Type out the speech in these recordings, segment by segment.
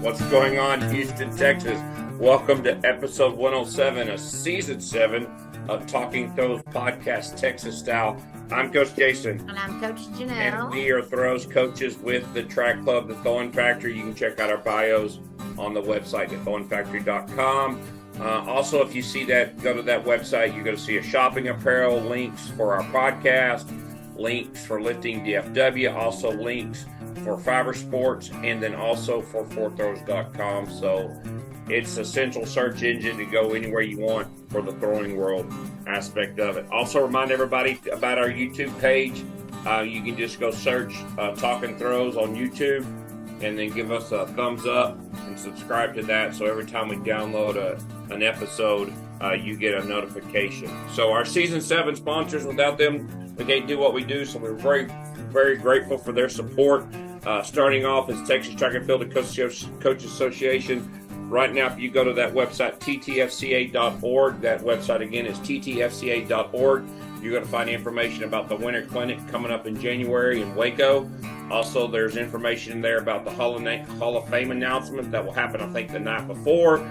What's going on, Houston, Texas? Welcome to episode 107 of season 7 of Talking Throws podcast, Texas style. I'm Coach Jason. And I'm Coach Janelle. And we are throws coaches with the track club, the Throwing Factory. You can check out our bios on the website at throwingfactory.com. Also, if you see that, go to that website, you're going to see a shopping apparel, links for our podcast, links for lifting DFW, also links for fiber sports, and then also for fourthrows.com. So it's a central search engine to go anywhere you want for the throwing world aspect of it. Also remind everybody about our YouTube page. You can just go search Talking Throws on YouTube and then give us a thumbs up and subscribe to that. So every time we download an episode, you get a notification. So our season 7 sponsors, without them, we can't do what we do. So we're very, very grateful for their support. Starting off is Texas Track and Field Coach Association. Right now, if you go to that website, ttfca.org, that website again is ttfca.org. You're going to find information about the Winter Clinic coming up in January in Waco. Also, there's information there about the Hall of Fame announcement that will happen, I think, the night before.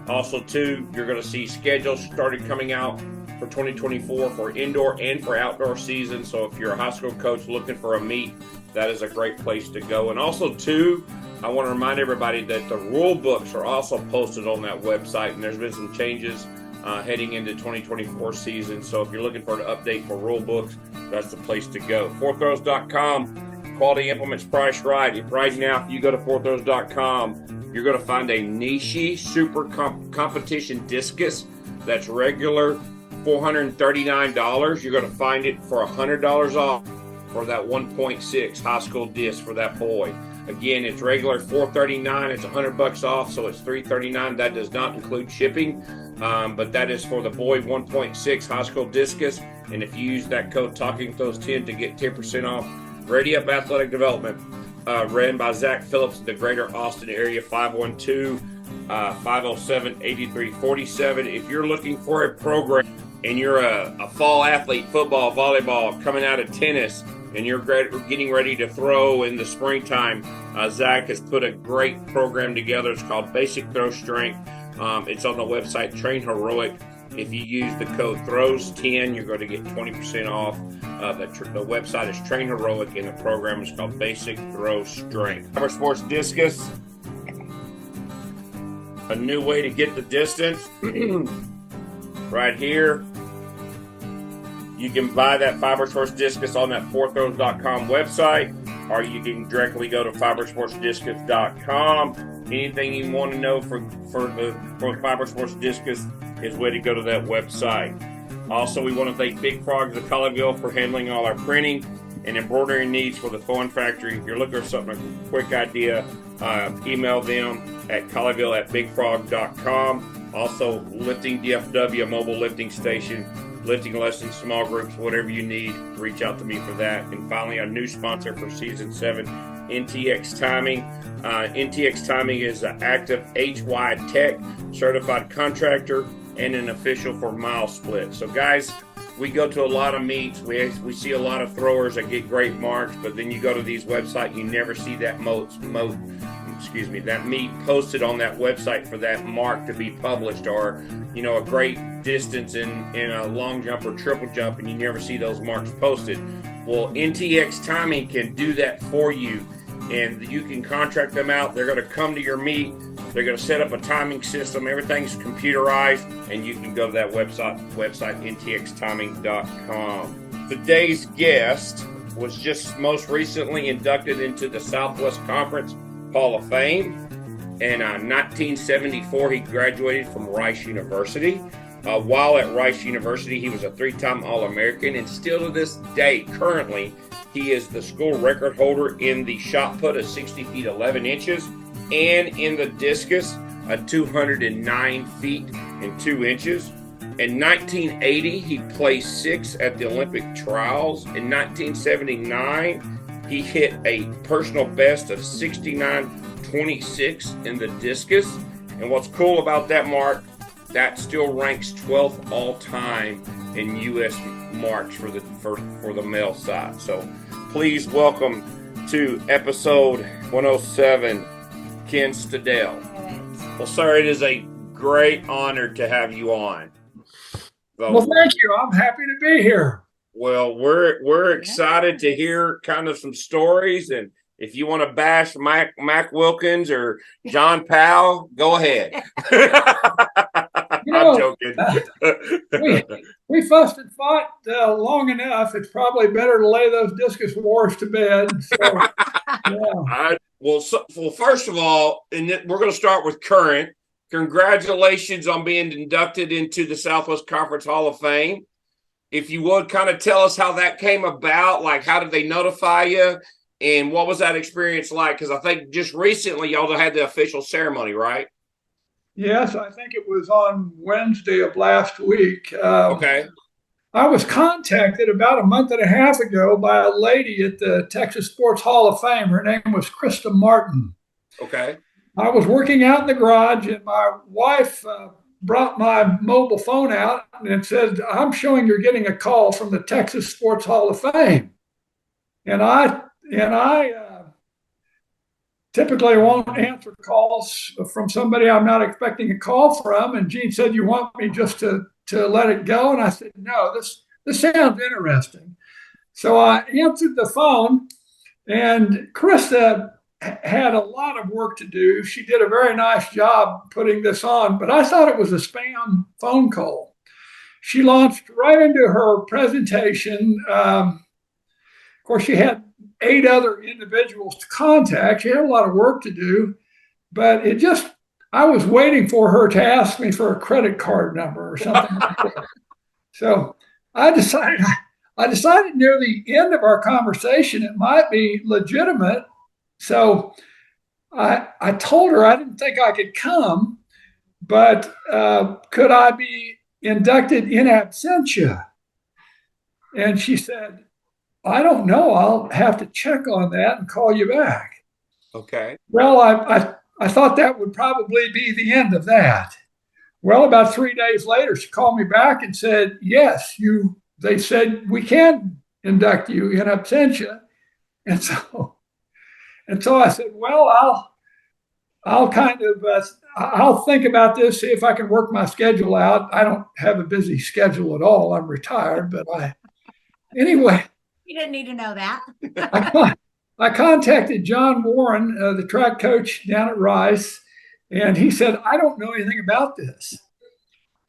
Also, too, you're going to see schedules started coming out for 2024 for indoor and for outdoor season. So if you're a high school coach looking for a meet, that is a great place to go. And also, too, I want to remind everybody that the rule books are also posted on that website, and there's been some changes heading into 2024 season. So if you're looking for an update for rule books, that's the place to go. Fourthrows.com, quality implements priced right. Right now, if you go to fourthrows.com, you're going to find a Nishi Super Competition Discus that's regular $439. You're going to find it for $100 off for that 1.6 high school disc for that boy. Again, it's regular $439. It's $100 off, so it's $339. That does not include shipping, but that is for the boy 1.6 high school discus. And if you use that code TalkingThrows10 to get 10% off, Ready Up Athletic Development, ran by Zach Phillips in the greater Austin area, 512-507-8347. If you're looking for a program and you're a fall athlete, football, volleyball, coming out of tennis, and you're getting ready to throw in the springtime, Zach has put a great program together. It's called Basic Throw Strength. It's on the website Train Heroic. If you use the code THROWS10, you're going to get 20% off. The website is Train Heroic, and the program is called Basic Throw Strength. Fiber Sports Discus, a new way to get the distance. Right here. You can buy that Fiber Sports Discus on that fourthrows.com website, or you can directly go to fibersportsdiscus.com. Anything you want to know for Fiber Sports Discus is where to go to that website. Also, we want to thank Big Frogs of Colleyville for handling all our printing and embroidery needs for the Throwing Factory. If you're looking for something, a quick idea, email them at colleyville@bigfrog.com. Also, Lifting DFW, a mobile lifting station, lifting lessons, small groups, whatever you need, reach out to me for that. And finally, our new sponsor for season 7, NTX Timing. NTX Timing is an active HY Tech certified contractor and an official for Mile Split. So guys, we go to a lot of meets. We see a lot of throwers that get great marks, but then you go to these websites, you never see that that meet posted on that website for that mark to be published, or a great distance in a long jump or triple jump, and you never see those marks posted. Well, NTX Timing can do that for you, and you can contract them out. They're going to come to your meet. They're going to set up a timing system. Everything's computerized, and you can go to that website ntxtiming.com. Today's guest was just most recently inducted into the Southwest Conference Hall of Fame. In 1974, he graduated from Rice University. While at Rice University, he was a 3-time All-American, and still to this day, currently, he is the school record holder in the shot put of 60 feet 11 inches and in the discus at 209 feet and 2 inches. In 1980, he placed 6th at the Olympic trials. In 1979, he hit a personal best of 69.26 in the discus. And what's cool about that mark, that still ranks 12th all time in U.S. marks for the male side. So please welcome to episode 107, Ken Stadel. Well, sir, it is a great honor to have you on. So, well, thank you. I'm happy to be here. well, we're excited to hear kind of some stories, and if you want to bash Mac Wilkins or John Powell, go ahead. I'm joking. we fussed and fought long enough. It's probably better to lay those discus wars to bed. So, yeah. Well, first of all, we're going to start with current. Congratulations on being inducted into the Southwest Conference Hall of Fame. If you would kind of tell us how that came about, like how did they notify you, and what was that experience like? Because I think just recently y'all had the official ceremony, right? Yes, I think it was on Wednesday of last week. Okay. I was contacted about a month and a half ago by a lady at the Texas Sports Hall of Fame. Her name was Krista Martin. Okay. I was working out in the garage, and my wife brought my mobile phone out, and it said, "I'm showing you're getting a call from the Texas Sports Hall of Fame." And I typically won't answer calls from somebody I'm not expecting a call from. And Gene said, "You want me just to let it go?" And I said, "No, this sounds interesting." So I answered the phone, and Krista had a lot of work to do. She did a very nice job putting this on, but I thought it was a spam phone call. She launched right into her presentation. Of course, she had 8 other individuals to contact. She had a lot of work to do, but I was waiting for her to ask me for a credit card number or something like that. So I decided near the end of our conversation it might be legitimate. So I told her I didn't think I could come, but could I be inducted in absentia? And she said, "I don't know. I'll have to check on that and call you back." Okay. Well, I thought that would probably be the end of that. Well, about 3 days later, she called me back and said, "Yes, they said we can induct you in absentia." And so I said, "Well, I'll think about this, see if I can work my schedule out." I don't have a busy schedule at all. I'm retired, but anyway. You didn't need to know that. I contacted John Warren, the track coach down at Rice, and he said, "I don't know anything about this."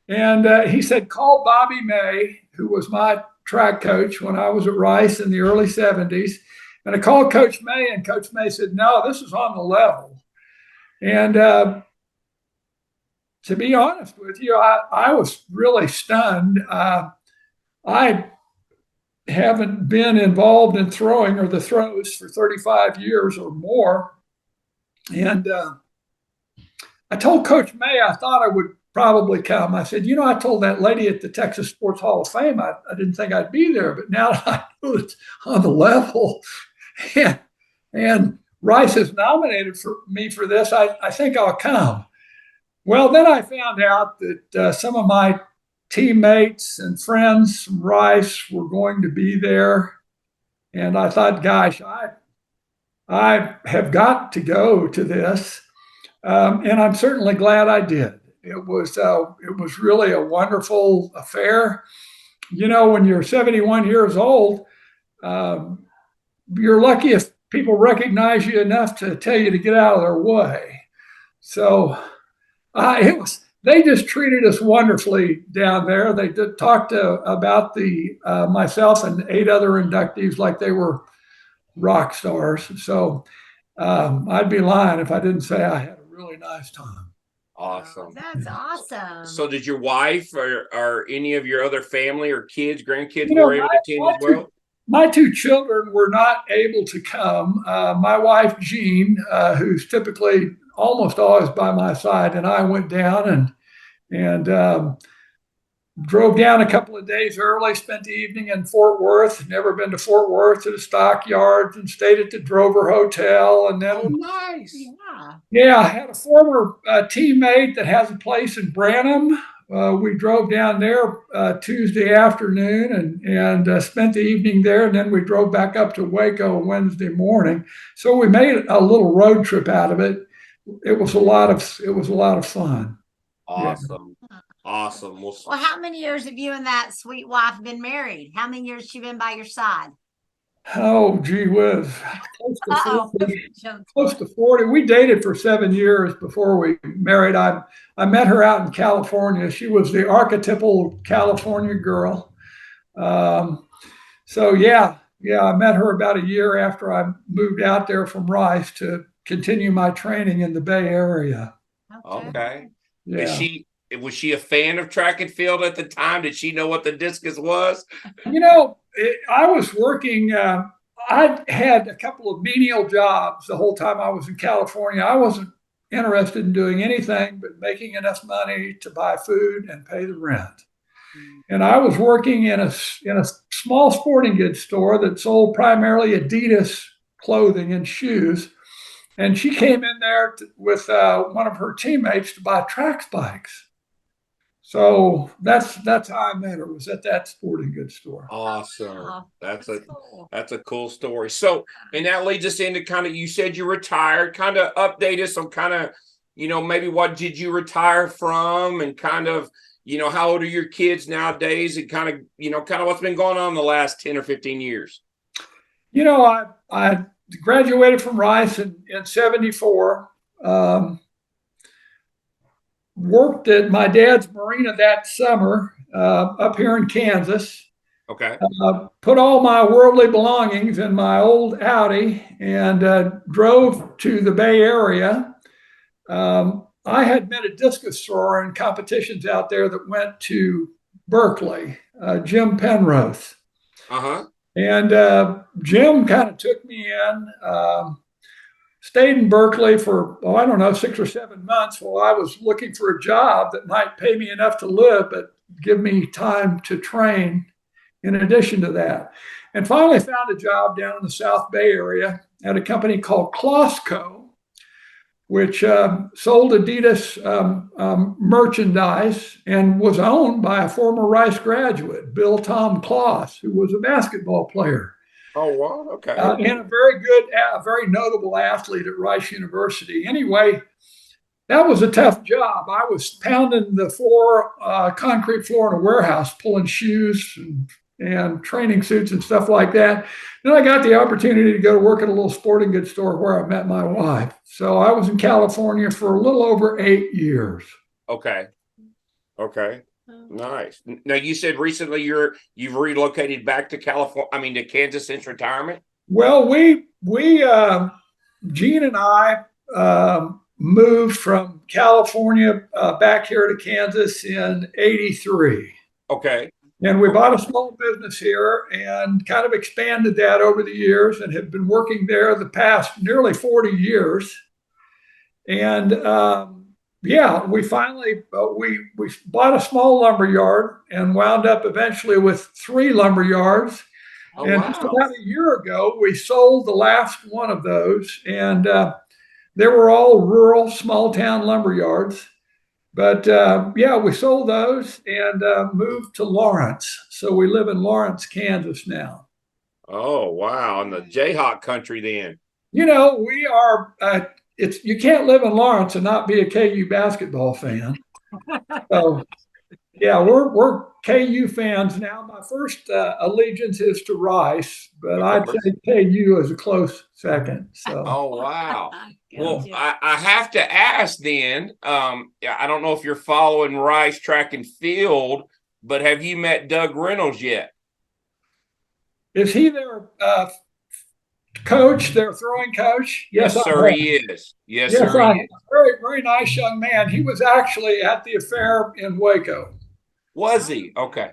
And he said, "Call Bobby May, who was my track coach when I was at Rice in the early 70s. And I called Coach May, and Coach May said, "No, this is on the level." And to be honest with you, I was really stunned. I haven't been involved in throwing or the throws for 35 years or more. And I told Coach May I thought I would probably come. I said, I told that lady at the Texas Sports Hall of Fame I didn't think I'd be there, but now I know it's on the level. And Rice has nominated me for this. I think I'll come. Well, then I found out that some of my teammates and friends from Rice were going to be there. And I thought, gosh, I have got to go to this. And I'm certainly glad I did. It was really a wonderful affair. When you're 71 years old, you're lucky if people recognize you enough to tell you to get out of their way. So they just treated us wonderfully down there. They talked about myself and 8 other inductees like they were rock stars. So I'd be lying if I didn't say I had a really nice time. Awesome. That's awesome. So did your wife or any of your other family or kids, grandkids were able to attend as well? My 2 children were not able to come. My wife, Jean, who's typically almost always by my side, and I went down and drove down a couple of days early, spent the evening in Fort Worth. Never been to Fort Worth, to the stockyards, and stayed at the Drover Hotel. And then, nice. Yeah, I had a former teammate that has a place in Branham. We drove down there Tuesday afternoon and spent the evening there. And then we drove back up to Waco Wednesday morning. So we made a little road trip out of it. it was a lot of fun. Awesome. Awesome. Well, how many years have you and that sweet wife been married? How many years has she been by your side? Oh, gee whiz. Uh-oh. Close to 40. We dated for 7 years before we married. I met her out in California. She was the archetypal California girl. So yeah, I met her about a year after I moved out there from Rice to continue my training in the Bay Area. Okay. Yeah. Was she a fan of track and field at the time? Did she know what the discus was? I was working, I had a couple of menial jobs the whole time I was in California. I wasn't interested in doing anything but making enough money to buy food and pay the rent. And I was working in a small sporting goods store that sold primarily Adidas clothing and shoes. And she came in there with one of her teammates to buy track bikes. So that's how I met her, was at that sporting goods store. Awesome. That's a cool story. So, and that leads us into kind of, you said you retired, kind of update us on kind of, maybe what did you retire from, and kind of, how old are your kids nowadays, and kind of what's been going on the last 10 or 15 years? I graduated from Rice in 74. Worked at my dad's marina that summer up here in Kansas. Okay. Put all my worldly belongings in my old Audi and drove to the Bay Area. I had met a discus thrower in competitions out there that went to Berkeley, Jim Penrose. Uh-huh. And Jim kind of took me in. Stayed in Berkeley for, 6 or 7 months while I was looking for a job that might pay me enough to live, but give me time to train in addition to that. And finally found a job down in the South Bay area at a company called Closco, which sold Adidas merchandise and was owned by a former Rice graduate, Bill Tom Kloss, who was a basketball player. Oh, wow. Okay. And a very good, very notable athlete at Rice University. Anyway, that was a tough job. I was pounding the floor, concrete floor in a warehouse, pulling shoes and training suits and stuff like that. Then I got the opportunity to go to work at a little sporting goods store where I met my wife. So I was in California for a little over 8 years. Okay. Nice. Now, you said recently you've relocated back to to Kansas since retirement? Well, we Gene and I moved from California back here to Kansas in '83. Okay. And we bought a small business here and kind of expanded that over the years and have been working there the past nearly 40 years. And we finally we bought a small lumber yard and wound up eventually with 3 lumber yards. Oh, and wow. Just about a year ago, we sold the last one of those, and they were all rural, small town lumber yards. But we sold those and moved to Lawrence. So we live in Lawrence, Kansas now. Oh, wow. In the Jayhawk country then. We are, you can't live in Lawrence and not be a KU basketball fan. So, we're KU fans now. My first allegiance is to Rice, but I'd say KU is a close second. So. Oh, wow. Well, I have to ask then, I don't know if you're following Rice track and field, but have you met Doug Reynolds yet? Is he their coach, their throwing coach? Yes, sir, he is. Yes, sir, he is. Very, very nice young man. He was actually at the affair in Waco. Was he? Okay.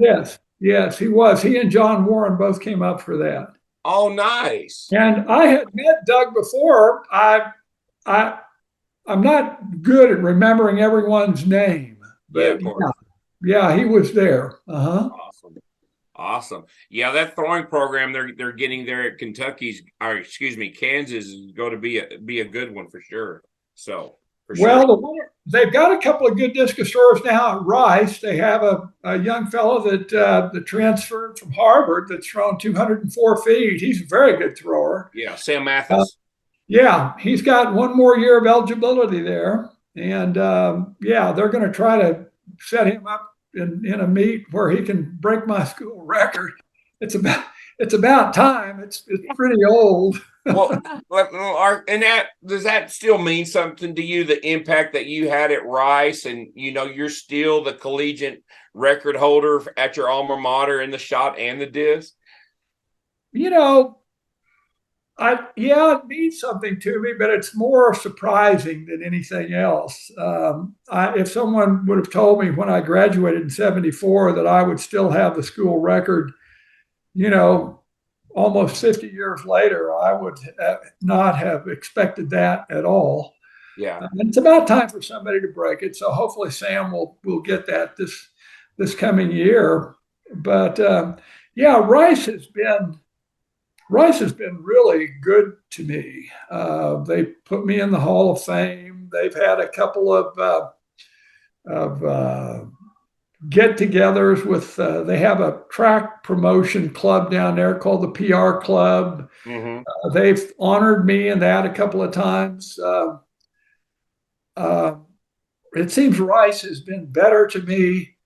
Yes, he was. He and John Warren both came up for that. Oh, nice. And I had met Doug before. I'm not good at remembering everyone's name, but yeah, he was there. Uh-huh. Awesome. Yeah, that throwing program they're getting there at Kansas is going to be a good one for sure. So, for sure. Well, they've got a couple of good discus throwers now at Rice. They have a young fellow that transferred from Harvard that's thrown 204 feet. He's a very good thrower. Yeah, Sam Mathis. Yeah, he's got one more year of eligibility there. And yeah, they're going to try to set him up in a meet where he can break my school record. It's about it's about time. It's pretty old. Well, and that does that still mean something to you? The impact that you had at Rice, and you're still the collegiate record holder at your alma mater in the shot and the disc. You know, it means something to me, but it's more surprising than anything else. If someone would have told me when I graduated in '74 that I would still have the school record, you know, almost 50 years later, I would not have expected that at all. Yeah. And it's about time for somebody to break it. So hopefully Sam will get that this coming year. But yeah, Rice has been really good to me. They put me in the Hall of Fame. They've had a couple of get-togethers with. They have a track promotion club down there called the PR Club. Mm-hmm. They've honored me in that a couple of times. It seems Rice has been better to me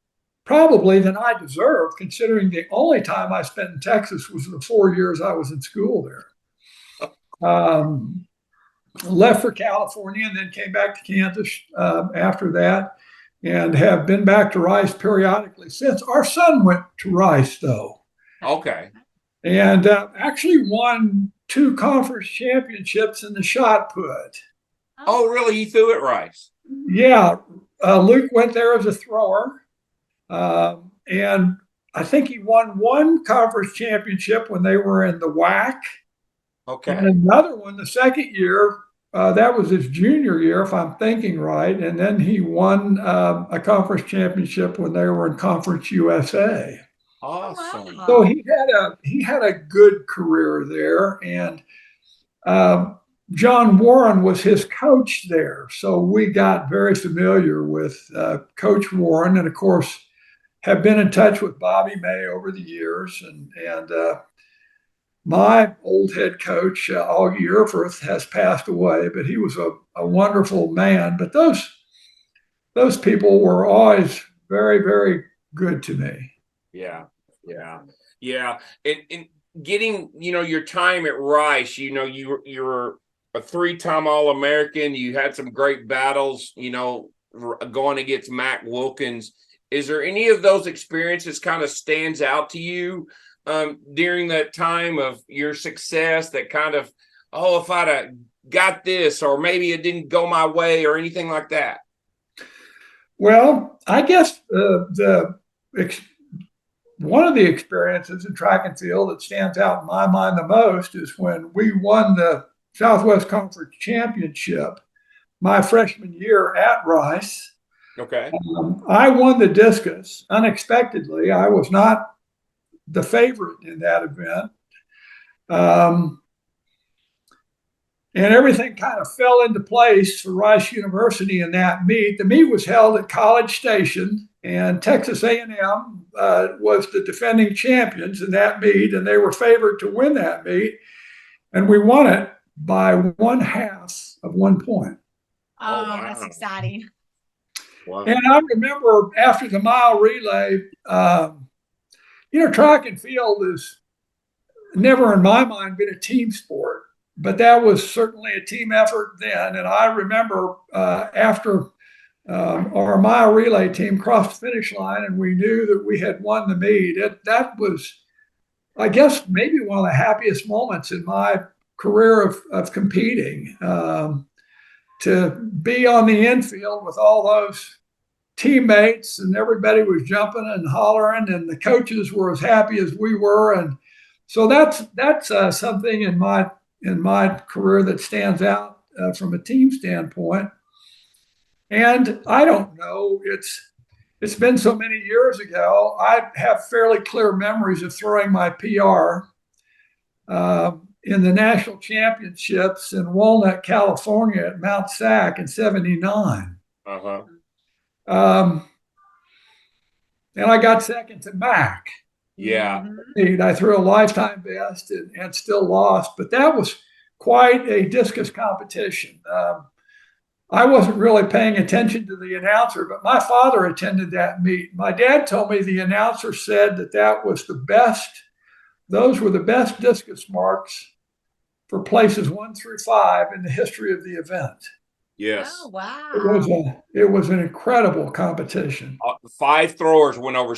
probably than I deserve, considering the only time I spent in Texas was the 4 years I was in school there. Left for California and then came back to Kansas after that, and have been back to Rice periodically since. Our son went to Rice, though. Okay. And actually won 2 conference championships in the shot put. Oh, really? He threw at Rice? Yeah. Luke went there as a thrower. And I think he won 1 conference championship when they were in the WAC. Okay. And another one the second year. That was his junior year, if I'm thinking right. And then he won a conference championship when they were in Conference USA. Awesome. Wow. So he had a good career there. And John Warren was his coach there. So we got very familiar with Coach Warren, and of course have been in touch with Bobby May over the years. And my old head coach, Augie Erfurth, has passed away, but he was a wonderful man. But those people were always very, very good to me. Yeah. And getting, your time at Rice, you were a 3-time All-American. You had some great battles, going against Mac Wilkins. Is there any of those experiences kind of stands out to you during that time of your success that kind of, if I'd have got this, or maybe it didn't go my way or anything like that? Well, I guess one of the experiences in track and field that stands out in my mind the most is when we won the Southwest Conference Championship my freshman year at Rice. Okay. I won the discus unexpectedly. I was not the favorite in that event. And everything kind of fell into place for Rice University in that meet. The meet was held at College Station, and Texas A&M was the defending champions in that meet, and they were favored to win that meet. And we won it by 1/2 of 1 point. Oh, wow. That's exciting. Wow. And I remember after the mile relay, track and field has never in my mind been a team sport, but that was certainly a team effort then. And I remember after our mile relay team crossed the finish line and we knew that we had won the meet, that was, I guess, maybe one of the happiest moments in my career of competing. To be on the infield with all those teammates and everybody was jumping and hollering and the coaches were as happy as we were. And so that's something in my career that stands out from a team standpoint. And I don't know, it's been so many years ago. I have fairly clear memories of throwing my PR in the national championships in Walnut, California at Mount Sac in '79. Uh-huh. And I got second to Mac. Yeah. I threw a lifetime best and still lost, but that was quite a discus competition. I wasn't really paying attention to the announcer, but my father attended that meet. My dad told me the announcer said that was the best. Those were the best discus marks for places 1 through 5 in the history of the event. Yes. Oh, wow. It was an incredible competition. 5 throwers went over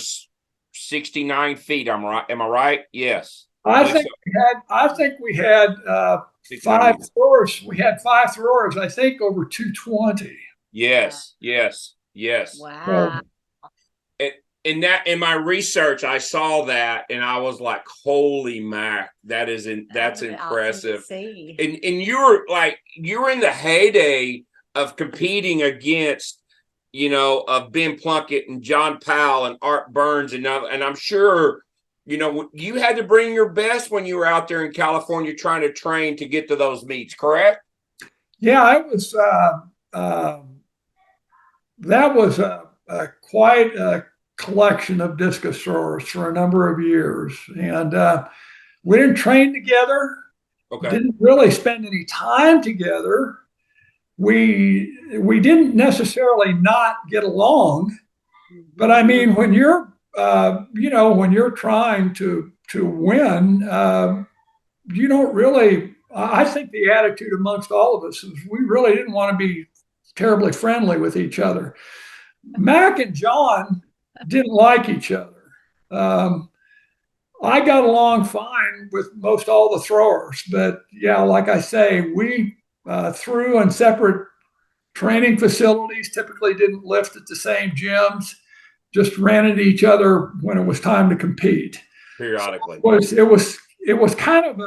69 feet. Am I right? Yes. I think we had 5 throwers. We had 5 throwers, I think, over 220. Yes. Wow. In my research, I saw that and I was like, holy mac, that's impressive. Awesome. And you're in the heyday of competing against, of Ben Plunkett and John Powell and Art Burns and I'm sure, you had to bring your best when you were out there in California trying to train to get to those meets, correct? Yeah, I was. That was quite a collection of discus throwers for a number of years, and we didn't train together. Okay. Didn't really spend any time together. We didn't necessarily not get along, but I mean, when you're when you're trying to win, you don't really. I think the attitude amongst all of us is we really didn't want to be terribly friendly with each other. Mac and John didn't like each other. I got along fine with most all the throwers, but yeah, like I say, we threw in separate training facilities, typically didn't lift at the same gyms, just ran into each other when it was time to compete. Periodically. So it was kind of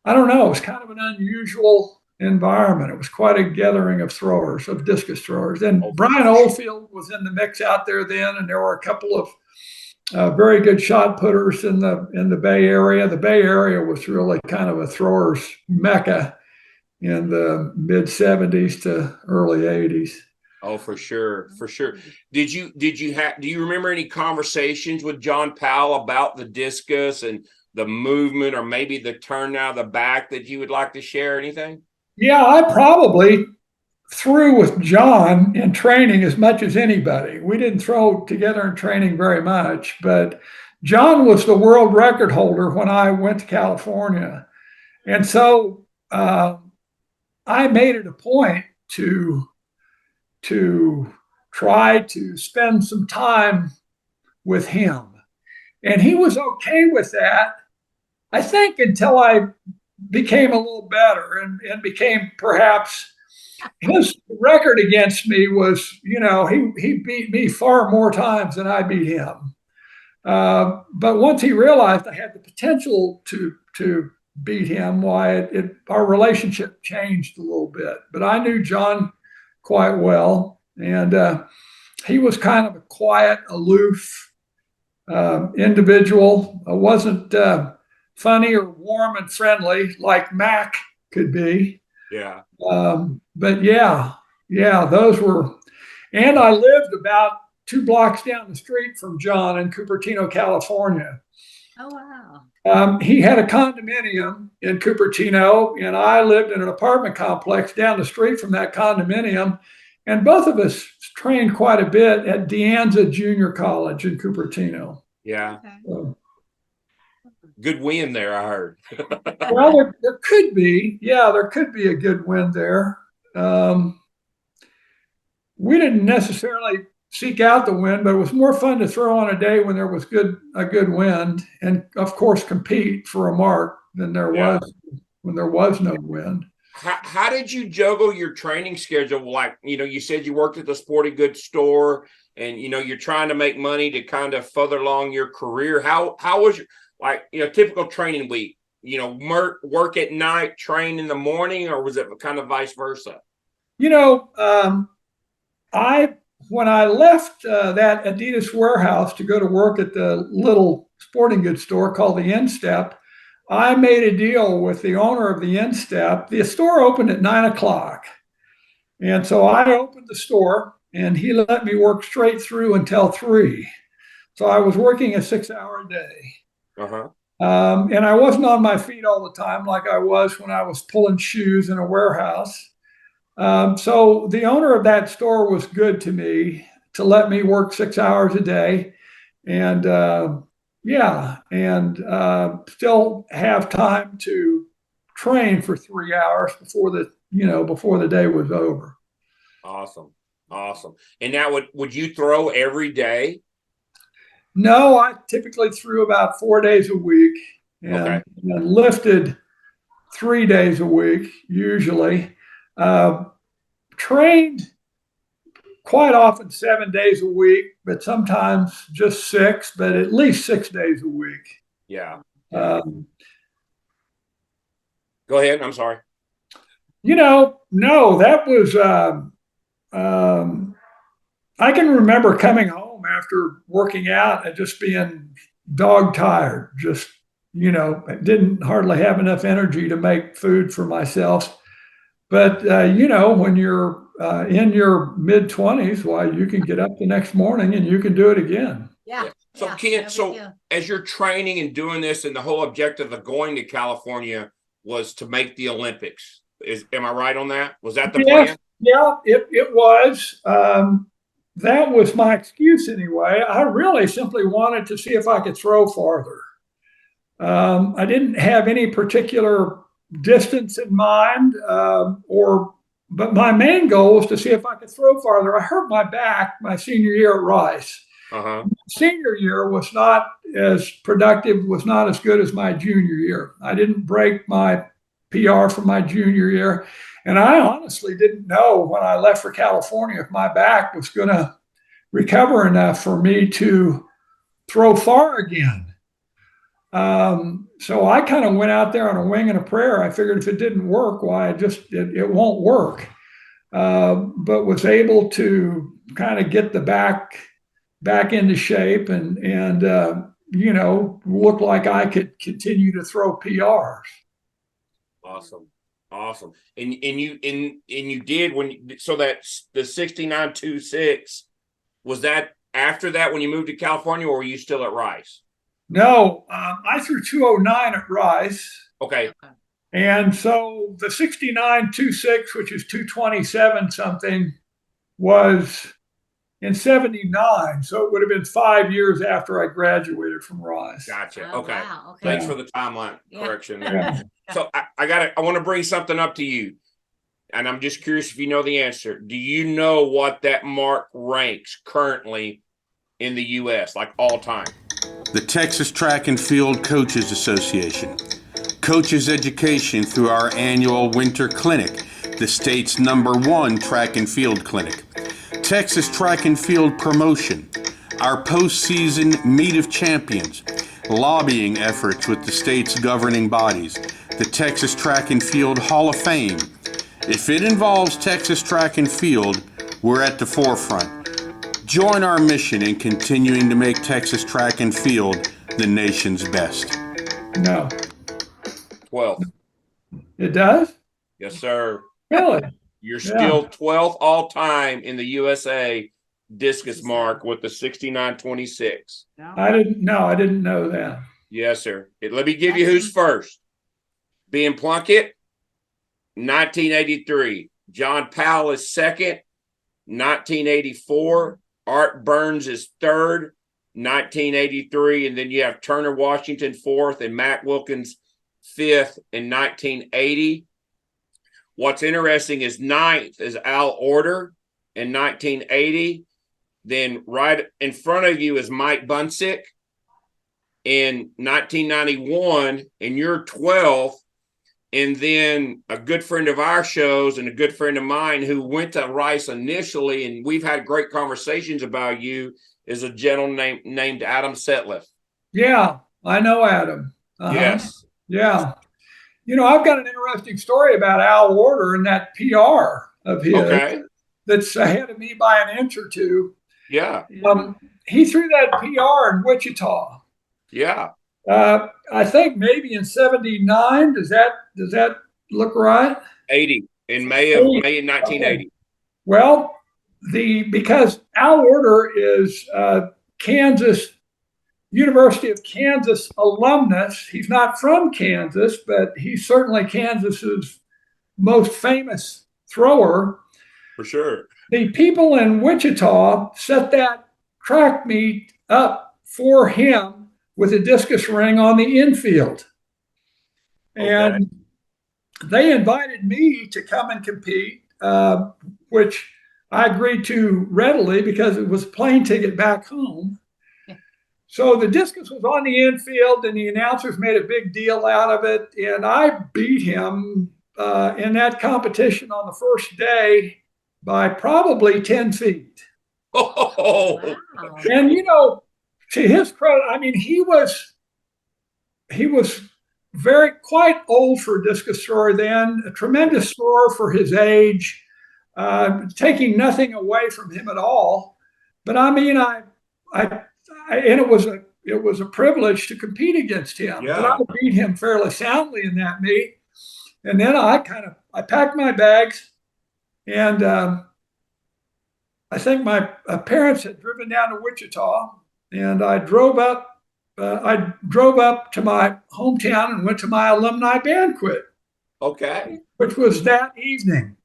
it was kind of an unusual environment. It was quite a gathering of throwers, of discus throwers. And Brian Oldfield was in the mix out there then, and there were a couple of very good shot putters in the Bay Area. The Bay Area was really kind of a throwers mecca in the mid 70s to early 80s. Oh, for sure. Do you remember any conversations with John Powell about the discus and the movement, or maybe the turn out of the back that you would like to share? Anything? Yeah, I probably threw with John in training as much as anybody. We didn't throw together in training very much, but John was the world record holder when I went to California. And so I made it a point to try to spend some time with him. And he was okay with that, I think, until I became a little better and became perhaps his record against me was, he beat me far more times than I beat him. But once he realized I had the potential to beat him, our relationship changed a little bit. But I knew John quite well, and he was kind of a quiet, aloof individual. I wasn't funny or warm and friendly like Mac could be. Yeah. But yeah, those were, and I lived about 2 blocks down the street from John in Cupertino, California. Oh, wow. He had a condominium in Cupertino, and I lived in an apartment complex down the street from that condominium. And both of us trained quite a bit at De Anza Junior College in Cupertino. Yeah. Okay. Good win there, I heard. Well, there could be. Yeah, there could be a good win there. We didn't necessarily seek out the wind, but it was more fun to throw on a day when there was a good wind, and of course compete for a mark than there was when there was no wind. How did you juggle your training schedule? Like, you said you worked at the sporting goods store, and you're trying to make money to kind of further along your career. How was your typical training week? Work at night, train in the morning, or was it kind of vice versa? When I left that Adidas warehouse to go to work at the little sporting goods store called the Instep, I made a deal with the owner of the Instep. The store opened at 9:00. And so I opened the store and he let me work straight through until 3. So I was working a 6-hour day. Uh-huh. And I wasn't on my feet all the time like I was when I was pulling shoes in a warehouse. So the owner of that store was good to me to let me work 6 hours a day, and yeah, and still have time to train for 3 hours before the day was over. Awesome. Awesome. And now would you throw every day? No, I typically threw about 4 days a week Okay. and lifted 3 days a week usually. Uh, Trained quite often 7 days a week, but sometimes just six, but at least 6 days a week. Yeah. Um, Go ahead. I'm sorry. no, that was, I can remember coming home after working out and just being dog tired, just, didn't hardly have enough energy to make food for myself. But, when you're in your mid 20s, why, you can get up the next morning and you can do it again. Yeah. So yeah, Ken, no so big deal. as you're training and doing this, and the whole objective of going to California was to make the Olympics. Am I right on that? Was that the plan? Yeah, it was. That was my excuse anyway. I really simply wanted to see if I could throw farther. I didn't have any particular distance in mind, but my main goal was to see if I could throw farther. I hurt my back my senior year at Rice. Uh-huh. Senior year was not as productive, was not as good as my junior year. I didn't break my PR from my junior year. And I honestly didn't know when I left for California if my back was going to recover enough for me to throw far again. So I kind of went out there on a wing and a prayer. I figured if it didn't work, why, it won't work. But was able to kind of get the back into shape and look like I could continue to throw PRs. Awesome. And you did so that the 69.26, was that after that when you moved to California, or were you still at Rice? No, I threw 209 at Rice. Okay. And so the 69.26, which is 227 something, was in 79. So it would have been 5 years after I graduated from Rice. Gotcha. Oh, Okay. wow. Okay. Thanks for the timeline correction there. Yeah. So I want to bring something up to you, and I'm just curious if you know the answer. Do you know what that mark ranks currently in the U.S., like all time? The Texas Track and Field Coaches Association. Coaches education through our annual winter clinic, the state's #1 track and field clinic. Texas Track and Field promotion, our postseason Meet of Champions, lobbying efforts with the state's governing bodies, the Texas Track and Field Hall of Fame. If it involves Texas Track and Field, we're at the forefront. Join our mission in continuing to make Texas Track and Field the nation's best. No. 12th. It does? Yes, sir. Really? You're still 12th all time in the USA discus mark with the 69.26. I didn't know that. Yes, sir. Let me give you who's first. Ben Plunkett, 1983. John Powell is second, 1984. Art Burns is third, 1983. And then you have Turner Washington fourth and Matt Wilkins fifth in 1980. What's interesting is ninth is Al Order in 1980. Then right in front of you is Mike Bunsick in 1991, and you're 12th. And then a good friend of our shows and a good friend of mine who went to Rice initially, and we've had great conversations about you, is a gentleman named Adam Setliff. Yeah, I know Adam. Yes. Yeah. I've got an interesting story about Al Order and that PR of his that's ahead of me by an inch or two. Yeah. He threw that PR in Wichita. Yeah. I think maybe in 79. Does that look right? 80 in May of 1980. Okay. Well, because Al Order is Kansas University of Kansas alumnus. He's not from Kansas, but he's certainly Kansas's most famous thrower. For sure. The people in Wichita set that track meet up for him with a discus ring on the infield. And they invited me to come and compete, which I agreed to readily because it was a plane ticket back home. So the discus was on the infield, and the announcers made a big deal out of it. And I beat him in that competition on the first day by probably 10 feet. Oh, Wow. And, you know, to his credit, I mean, he was very quite old for a discus thrower then, a tremendous thrower for his age, taking nothing away from him at all. But I mean, and it was a privilege to compete against him. Yeah. But I beat him fairly soundly in that meet. And then I packed my bags, and I think my parents had driven down to Wichita, and I drove up to my hometown and went to my alumni banquet, okay. which was that evening.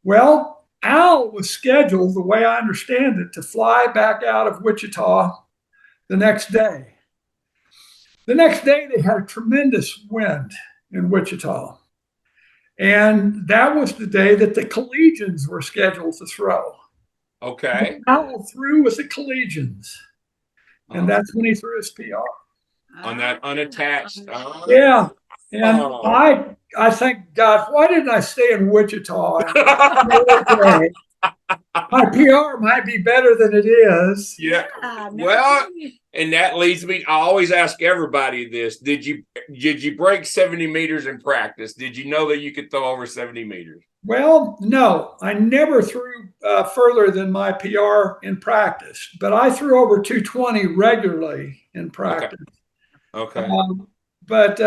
Well, Al was scheduled, the way I understand it, to fly back out of Wichita the next day. The next day, they had a tremendous wind in Wichita. And that was the day that the collegians were scheduled to throw. Okay. Al threw with the collegians. And that's when he threw his PR. On that unattached. Yeah. And Oh. I think, God, why didn't I stay in Wichita? My PR might be better than it is. Yeah. no Well, kidding. and that leads me. I always ask everybody this: Did you break 70 meters in practice? Did you know that you could throw over 70 meters? Well, no, I never threw further than my PR in practice, but I threw over 220 regularly in practice. Okay. But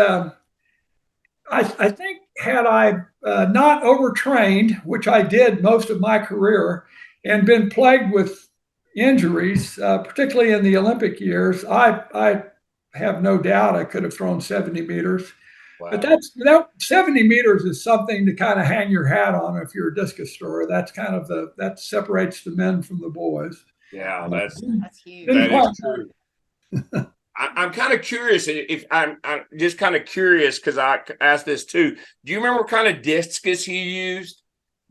I think had I not overtrained, which I did most of my career, and been plagued with injuries, particularly in the Olympic years, I have no doubt I could have thrown 70 meters. Wow. But that 70 meters is something to kind of hang your hat on if you're a discus thrower. That's kind of that separates the men from the boys. Yeah, that's huge. Didn't that is quite true. I'm kind of curious. If I'm just kind of curious because I asked this too. Do you remember what kind of discus you used?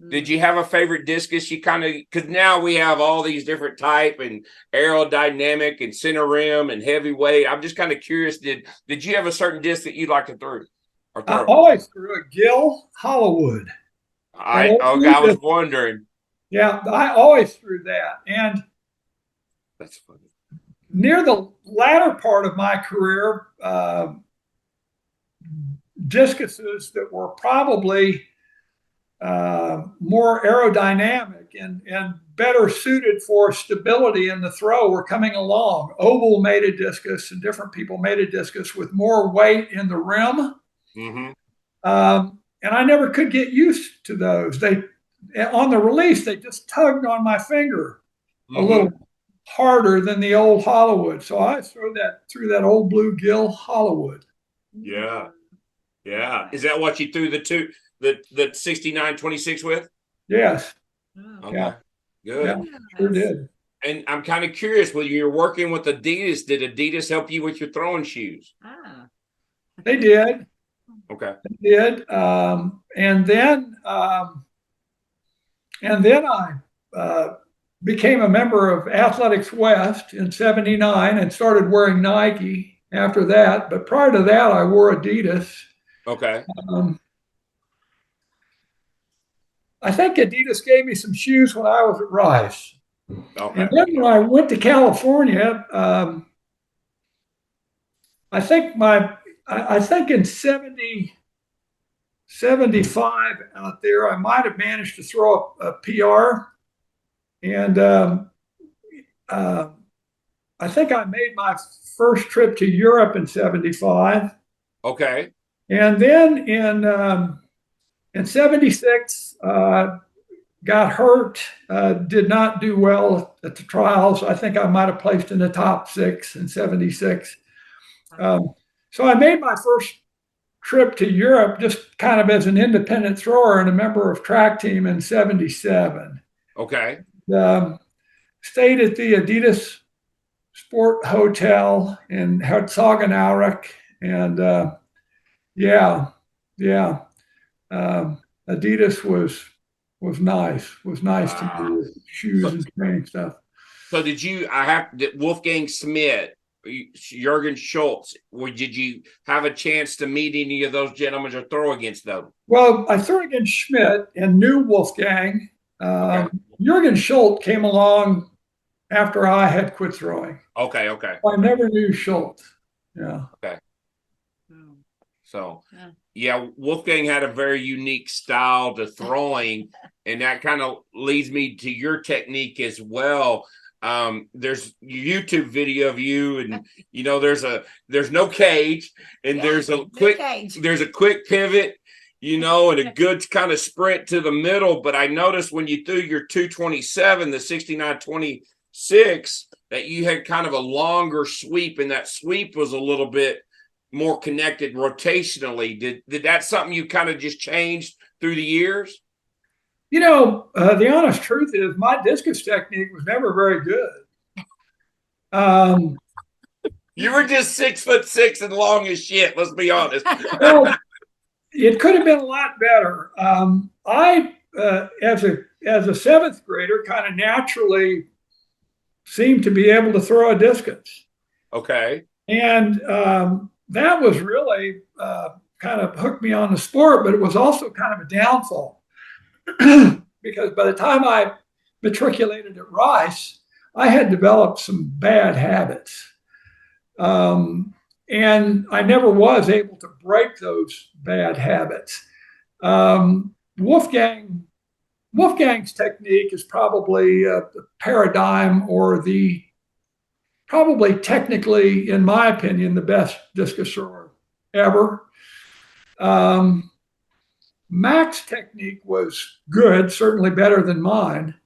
Did you have a favorite discus? You kind of, because now we have all these different type and aerodynamic and center rim and heavyweight. I'm just kind of curious. Did you have a certain disc that you'd like to throw? I always threw a Gill Hollywood. I was wondering. Yeah, I always threw that. And That's funny. near the latter part of my career, discuses that were probably more aerodynamic and better suited for stability in the throw were coming along. Oval mated discus and different people made a discus with more weight in the rim. Mm-hmm. And I never could get used to those. They, on the release, they just tugged on my finger a little harder than the old Hollywood. So I threw that old blue Gill Hollywood. Yeah. Yeah. Is that what you threw the 69-26 with? Yes. Okay. Yeah. Good. Yeah, sure did. And I'm kind of curious, when you're working with Adidas, did Adidas help you with your throwing shoes? They did. Okay. They did. And then I became a member of Athletics West in '79 and started wearing Nike after that. But prior to that, I wore Adidas. Okay. I think Adidas gave me some shoes when I was at Rice. Okay. And then when I went to California, I think in 75 out there, I might have managed to throw a PR. And I think I made my first trip to Europe in 75. Okay. And then in 76, got hurt, did not do well at the trials. I think I might have placed in the top 6 in 76. So I made my first trip to Europe just kind of as an independent thrower and a member of track team in 77. Okay. Stayed at the Adidas Sport Hotel in Herzogenaurach. And Adidas was nice to me with shoes and training stuff. So did Wolfgang Schmidt, Jürgen Schultz, did you have a chance to meet any of those gentlemen or throw against them? Well, I threw against Schmidt and knew Wolfgang. Okay. Jürgen Schultz came along after I had quit throwing. Okay. I never knew Schultz. Yeah. Okay. So, yeah, Wolfgang had a very unique style to throwing, and that kind of leads me to your technique as well. There's a YouTube video of you, and there's no cage, and there's a quick pivot, and a good kind of sprint to the middle. But I noticed when you threw your 227, the 69.26, that you had kind of a longer sweep, and that sweep was a little bit more connected rotationally. Did that something you kind of just changed through the years? The honest truth is my discus technique was never very good. You were just 6'6" and long as shit. Let's be honest. Well, it could have been a lot better. I, as a seventh grader, kind of naturally seemed to be able to throw a discus. Okay. And that was really kind of hooked me on the sport, but it was also kind of a downfall because by the time I matriculated at Rice, I had developed some bad habits. And I never was able to break those bad habits. Wolfgang's technique is probably the paradigm or probably technically, in my opinion, the best discus thrower ever. Mac's technique was good, certainly better than mine.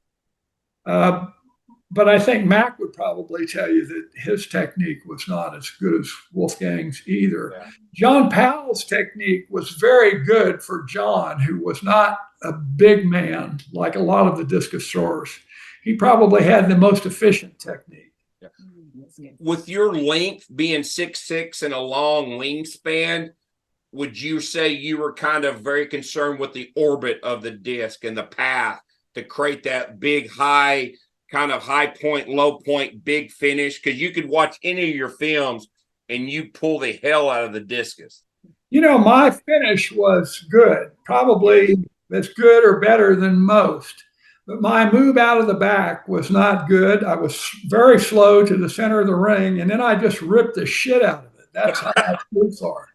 But I think Mac would probably tell you that his technique was not as good as Wolfgang's either. Yeah. John Powell's technique was very good for John, who was not a big man like a lot of the discus throwers. He probably had the most efficient technique. With your length being 6'6" and a long wingspan, would you say you were kind of very concerned with the orbit of the disc and the path to create that big high point, low point, big finish? Because you could watch any of your films and you pull the hell out of the discus. My finish was good, probably as good or better than most. But my move out of the back was not good. I was very slow to the center of the ring, and then I just ripped the shit out of it. That's how I flew for.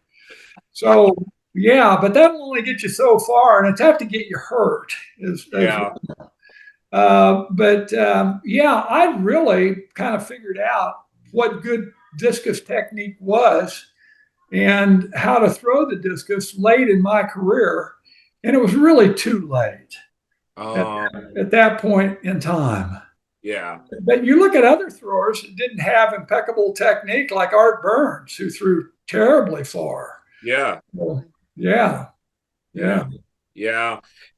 So, but that'll only get you so far, and it's have to get you hurt. I really kind of figured out what good discus technique was and how to throw the discus late in my career, and it was really too late. At that point in time. Yeah. But you look at other throwers that didn't have impeccable technique, like Art Burns, who threw terribly far. Yeah. So, yeah.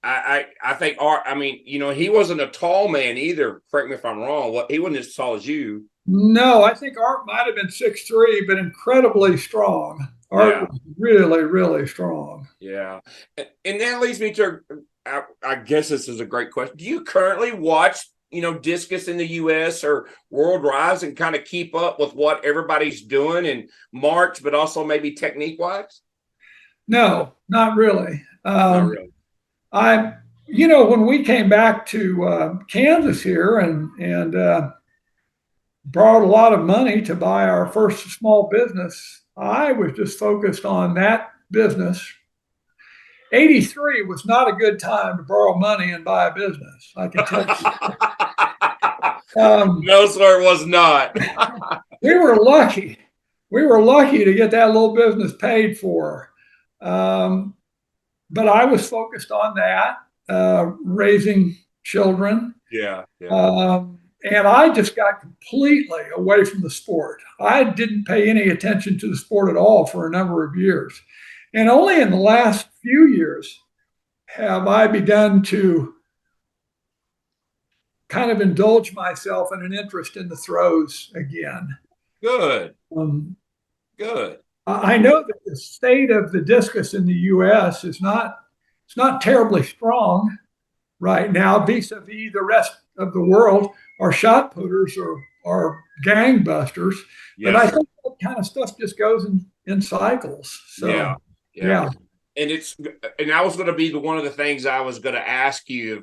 I think Art, he wasn't a tall man either. Correct me if I'm wrong. He wasn't as tall as you. No, I think Art might have been 6'3", but incredibly strong. Art was really, really strong. Yeah. And that leads me to, I guess this is a great question. Do you currently watch, discus in the U.S. or World Rise and kind of keep up with what everybody's doing in March, but also maybe technique-wise? No, not really. Not really. When we came back to Kansas here and borrowed a lot of money to buy our first small business, I was just focused on that business. 83 was not a good time to borrow money and buy a business, I can tell you. No, sir, it was not. We were lucky. We were lucky to get that little business paid for. But I was focused on that, raising children. Yeah. And I just got completely away from the sport. I didn't pay any attention to the sport at all for a number of years. And only in the last few years have I begun to kind of indulge myself in an interest in the throws again. Good. Um, Good. I know that the state of the discus in the U.S. it's not terribly strong right now, vis-a-vis the rest of the world. Our shot putters are gangbusters, but I Yes. think that kind of stuff just goes in cycles. So Yeah. yeah. And that was going to be one of the things I was going to ask you.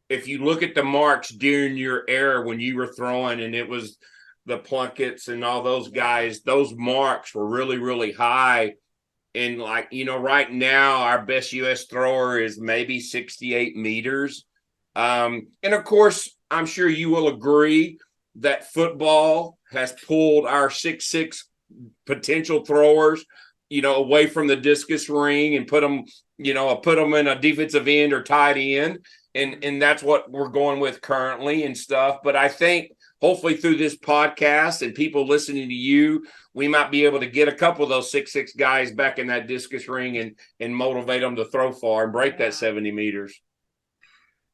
If you look at the marks during your era when you were throwing, and it was the Plunketts and all those guys, those marks were really, really high. And like, right now, our best U.S. thrower is maybe 68 meters. And of course, I'm sure you will agree that football has pulled our 6'6" potential throwers, away from the discus ring and put them in a defensive end or tight end. And that's what we're going with currently and stuff. But I think hopefully through this podcast and people listening to you, we might be able to get a couple of those 6'6" guys back in that discus ring and motivate them to throw far and break that 70 meters.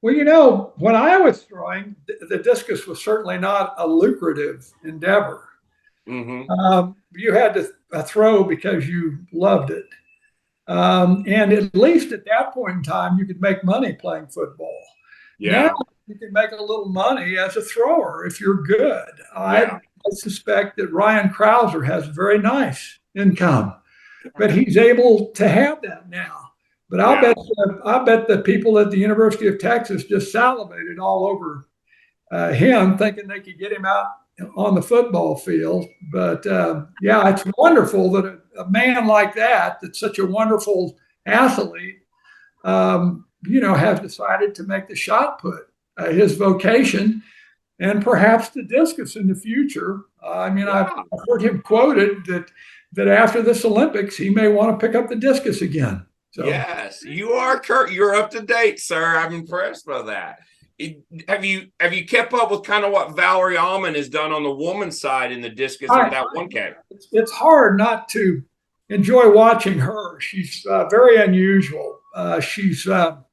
Well, when I was throwing, the discus was certainly not a lucrative endeavor. Mm-hmm. You had to throw because you loved it. And at least at that point in time, you could make money playing football. Yeah. Now you can make a little money as a thrower if you're good. I suspect that Ryan Krauser has very nice income, but he's able to have that now. But I'll bet the people at the University of Texas just salivated all over him, thinking they could get him out on the football field. But it's wonderful that a man like that's such a wonderful athlete, has decided to make the shot put his vocation, and perhaps the discus in the future. I've heard him quoted that after this Olympics, he may want to pick up the discus again. So. Yes, you are, Kurt. You're up to date, sir. I'm impressed by that. Have you kept up with kind of what Valerie Allman has done on the woman's side in the discus in that 1K? It's hard not to enjoy watching her. She's very unusual. She's a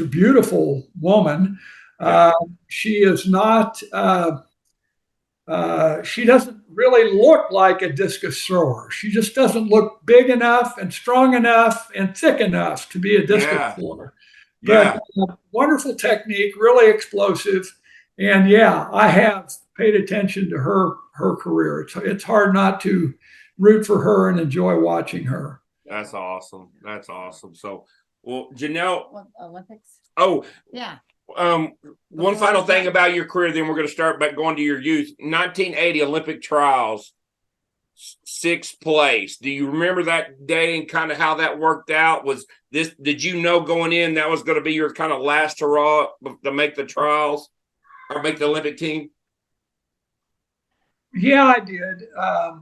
beautiful woman. She is not. She doesn't really look like a discus thrower. She just doesn't look big enough and strong enough and thick enough to be a discus thrower. But wonderful technique, really explosive. And I have paid attention to her career. It's hard not to root for her and enjoy watching her. That's awesome. So, well, Janelle. Olympics. Oh, yeah. One final thing about your career, then we're going to start back going to your youth. 1980 Olympic trials, 6th place. Do you remember that day and kind of how that worked out? Did you know going in that was going to be your kind of last hurrah to make the trials or make the Olympic team? Yeah, I did. I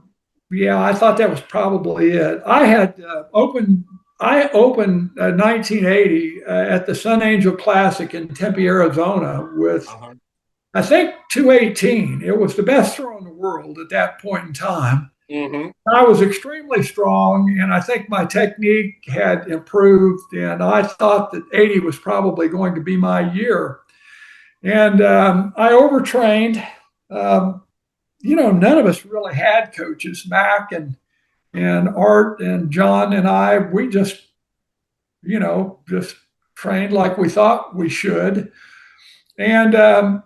thought that was probably it. I had opened 1980 at the Sun Angel Classic in Tempe, Arizona with, I think, 218. It was the best throw in the world at that point in time. Mm-hmm. I was extremely strong, and I think my technique had improved, and I thought that 80 was probably going to be my year. And I overtrained. None of us really had coaches. Mac and Art and John and I, we just trained like we thought we should. And I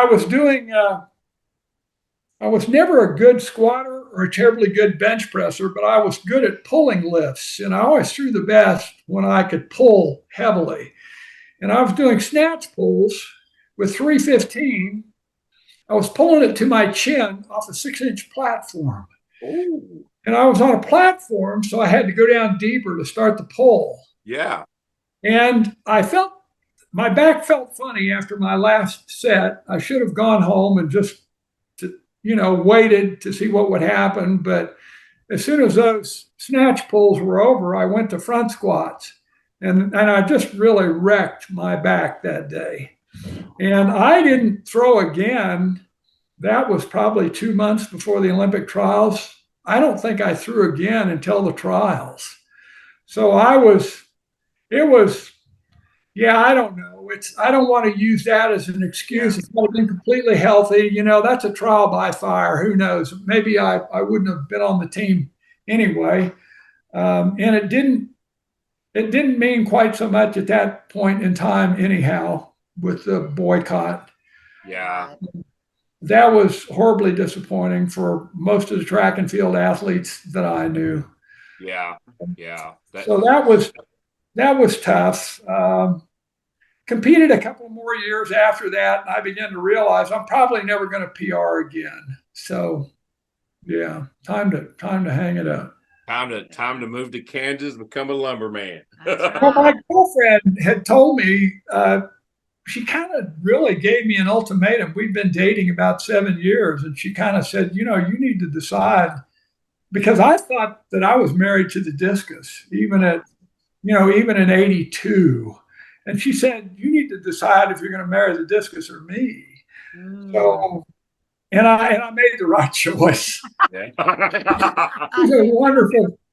was never a good squatter or a terribly good bench presser, but I was good at pulling lifts. And I always threw the best when I could pull heavily. And I was doing snatch pulls with 315. I was pulling it to my chin off a 6-inch platform. Ooh. And I was on a platform, so I had to go down deeper to start the pull. Yeah. And my back felt funny after my last set. I should have gone home and just, waited to see what would happen. But as soon as those snatch pulls were over, I went to front squats. And I just really wrecked my back that day. And I didn't throw again. That was probably 2 months before the Olympic trials. I don't think I threw again until the trials. So it was, yeah, I don't know. I don't want to use that as an excuse. If I'd been completely healthy, that's a trial by fire. Who knows? Maybe I wouldn't have been on the team anyway. And it didn't mean quite so much at that point in time, anyhow, with the boycott. Yeah. That was horribly disappointing for most of the track and field athletes that I knew. Yeah. Yeah. So that was tough. Competed a couple more years after that, and I began to realize I'm probably never going to PR again. So, yeah, time to hang it up. Time to move to Kansas, become a lumberman. Well, my girlfriend had told me, she kind of really gave me an ultimatum. We've been dating about 7 years, and she kind of said, you need to decide, because I thought that I was married to the discus, even in 82. And she said, you need to decide if you're going to marry the discus or me. So, and I made the right choice.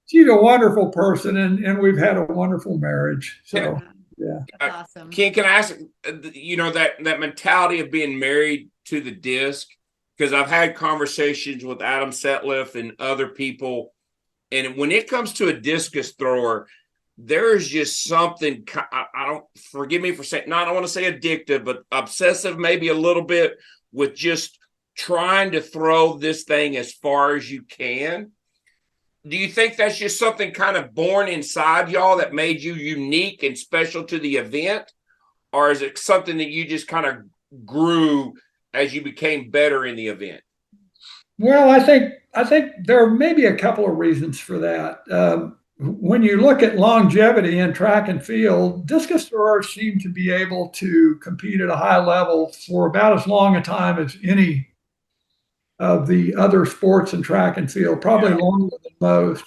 She's a wonderful person, and we've had a wonderful marriage. So, yeah. That's awesome. Ken, can I ask, that mentality of being married to the disc? Because I've had conversations with Adam Setliff and other people, and when it comes to a discus thrower, there is just something, I don't, forgive me for saying, I don't want to say addictive, but obsessive maybe a little bit, with just trying to throw this thing as far as you can. Do you think that's just something kind of born inside y'all that made you unique and special to the event? Or is it something that you just kind of grew as you became better in the event? Well, I think there may be a couple of reasons for that. When you look at longevity in track and field, discus throwers seem to be able to compete at a high level for about as long a time as any of the other sports in track and field, probably longer than most.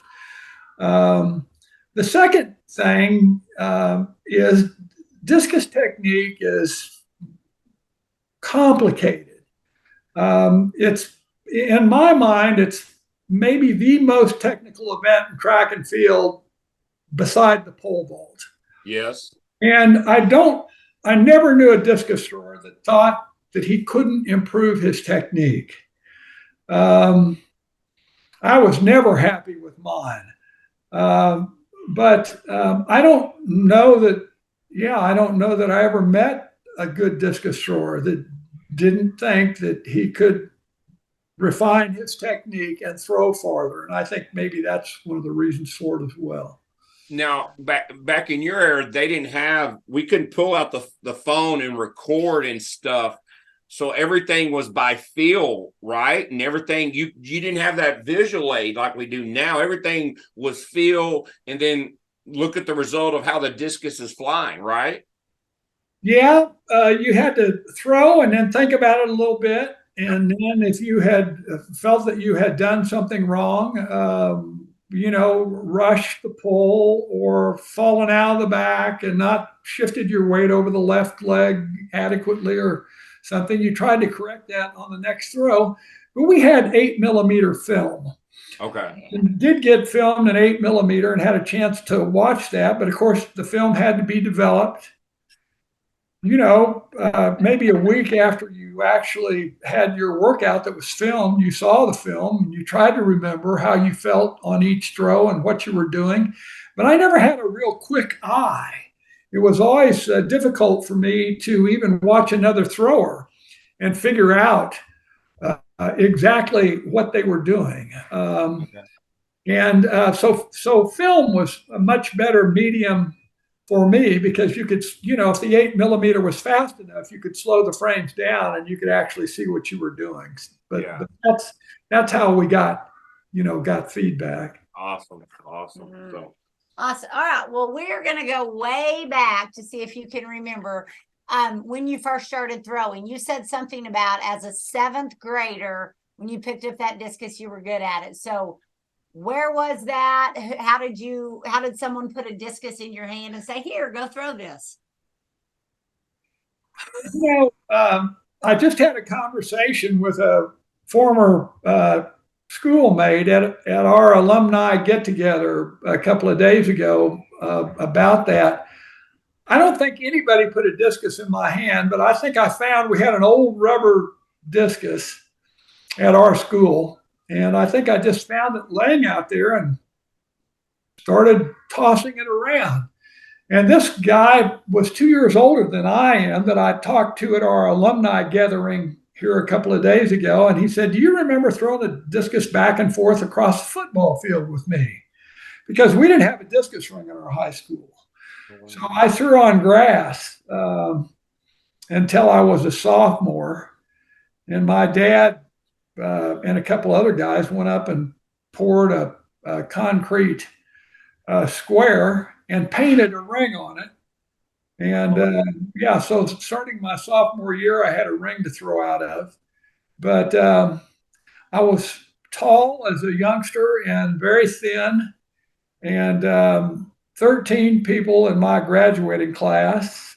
The second thing is discus technique is complicated. It's, in my mind, it's maybe the most technical event in track and field beside the pole vault. Yes. And I never knew a discus thrower that thought that he couldn't improve his technique. I was never happy with mine. But I don't know that I ever met a good discus thrower that didn't think that he could refine his technique and throw farther. And I think maybe that's one of the reasons for it as well. Now, back in your era, we couldn't pull out the phone and record and stuff. So everything was by feel, right? And everything, you didn't have that visual aid like we do now. Everything was feel, and then look at the result of how the discus is flying, right? Yeah, you had to throw and then think about it a little bit. And then if you had felt that you had done something wrong, rushed the pole or fallen out of the back and not shifted your weight over the left leg adequately or something, you tried to correct that on the next throw. But we had 8mm film. Okay. And did get filmed in 8mm and had a chance to watch that. But of course, the film had to be developed. Maybe a week after you actually had your workout that was filmed, you saw the film and you tried to remember how you felt on each throw and what you were doing. But I never had a real quick eye. It was always difficult for me to even watch another thrower and figure out exactly what they were doing. And so film was a much better medium for me, because you could, if the 8mm was fast enough, you could slow the frames down and you could actually see what you were doing. But that's how we got feedback. Awesome. So. Awesome. All right. Well, we're going to go way back to see if you can remember when you first started throwing. You said something about as a 7th grader, when you picked up that discus, you were good at it. So Where was that? How did someone put a discus in your hand and say, here, go throw this? I just had a conversation with a former schoolmate at our alumni get together a couple of days ago about that. I don't think anybody put a discus in my hand, but I think I found we had an old rubber discus at our school. And I think I just found it laying out there and started tossing it around. And this guy was 2 years older than I am that I talked to at our alumni gathering here a couple of days ago. And he said, do you remember throwing the discus back and forth across the football field with me? Because we didn't have a discus ring in our high school. So I threw on grass until I was a sophomore. And my dad and a couple other guys went up and poured a concrete square and painted a ring on it. And so starting my sophomore year, I had a ring to throw out of. But I was tall as a youngster and very thin. And 13 people in my graduating class,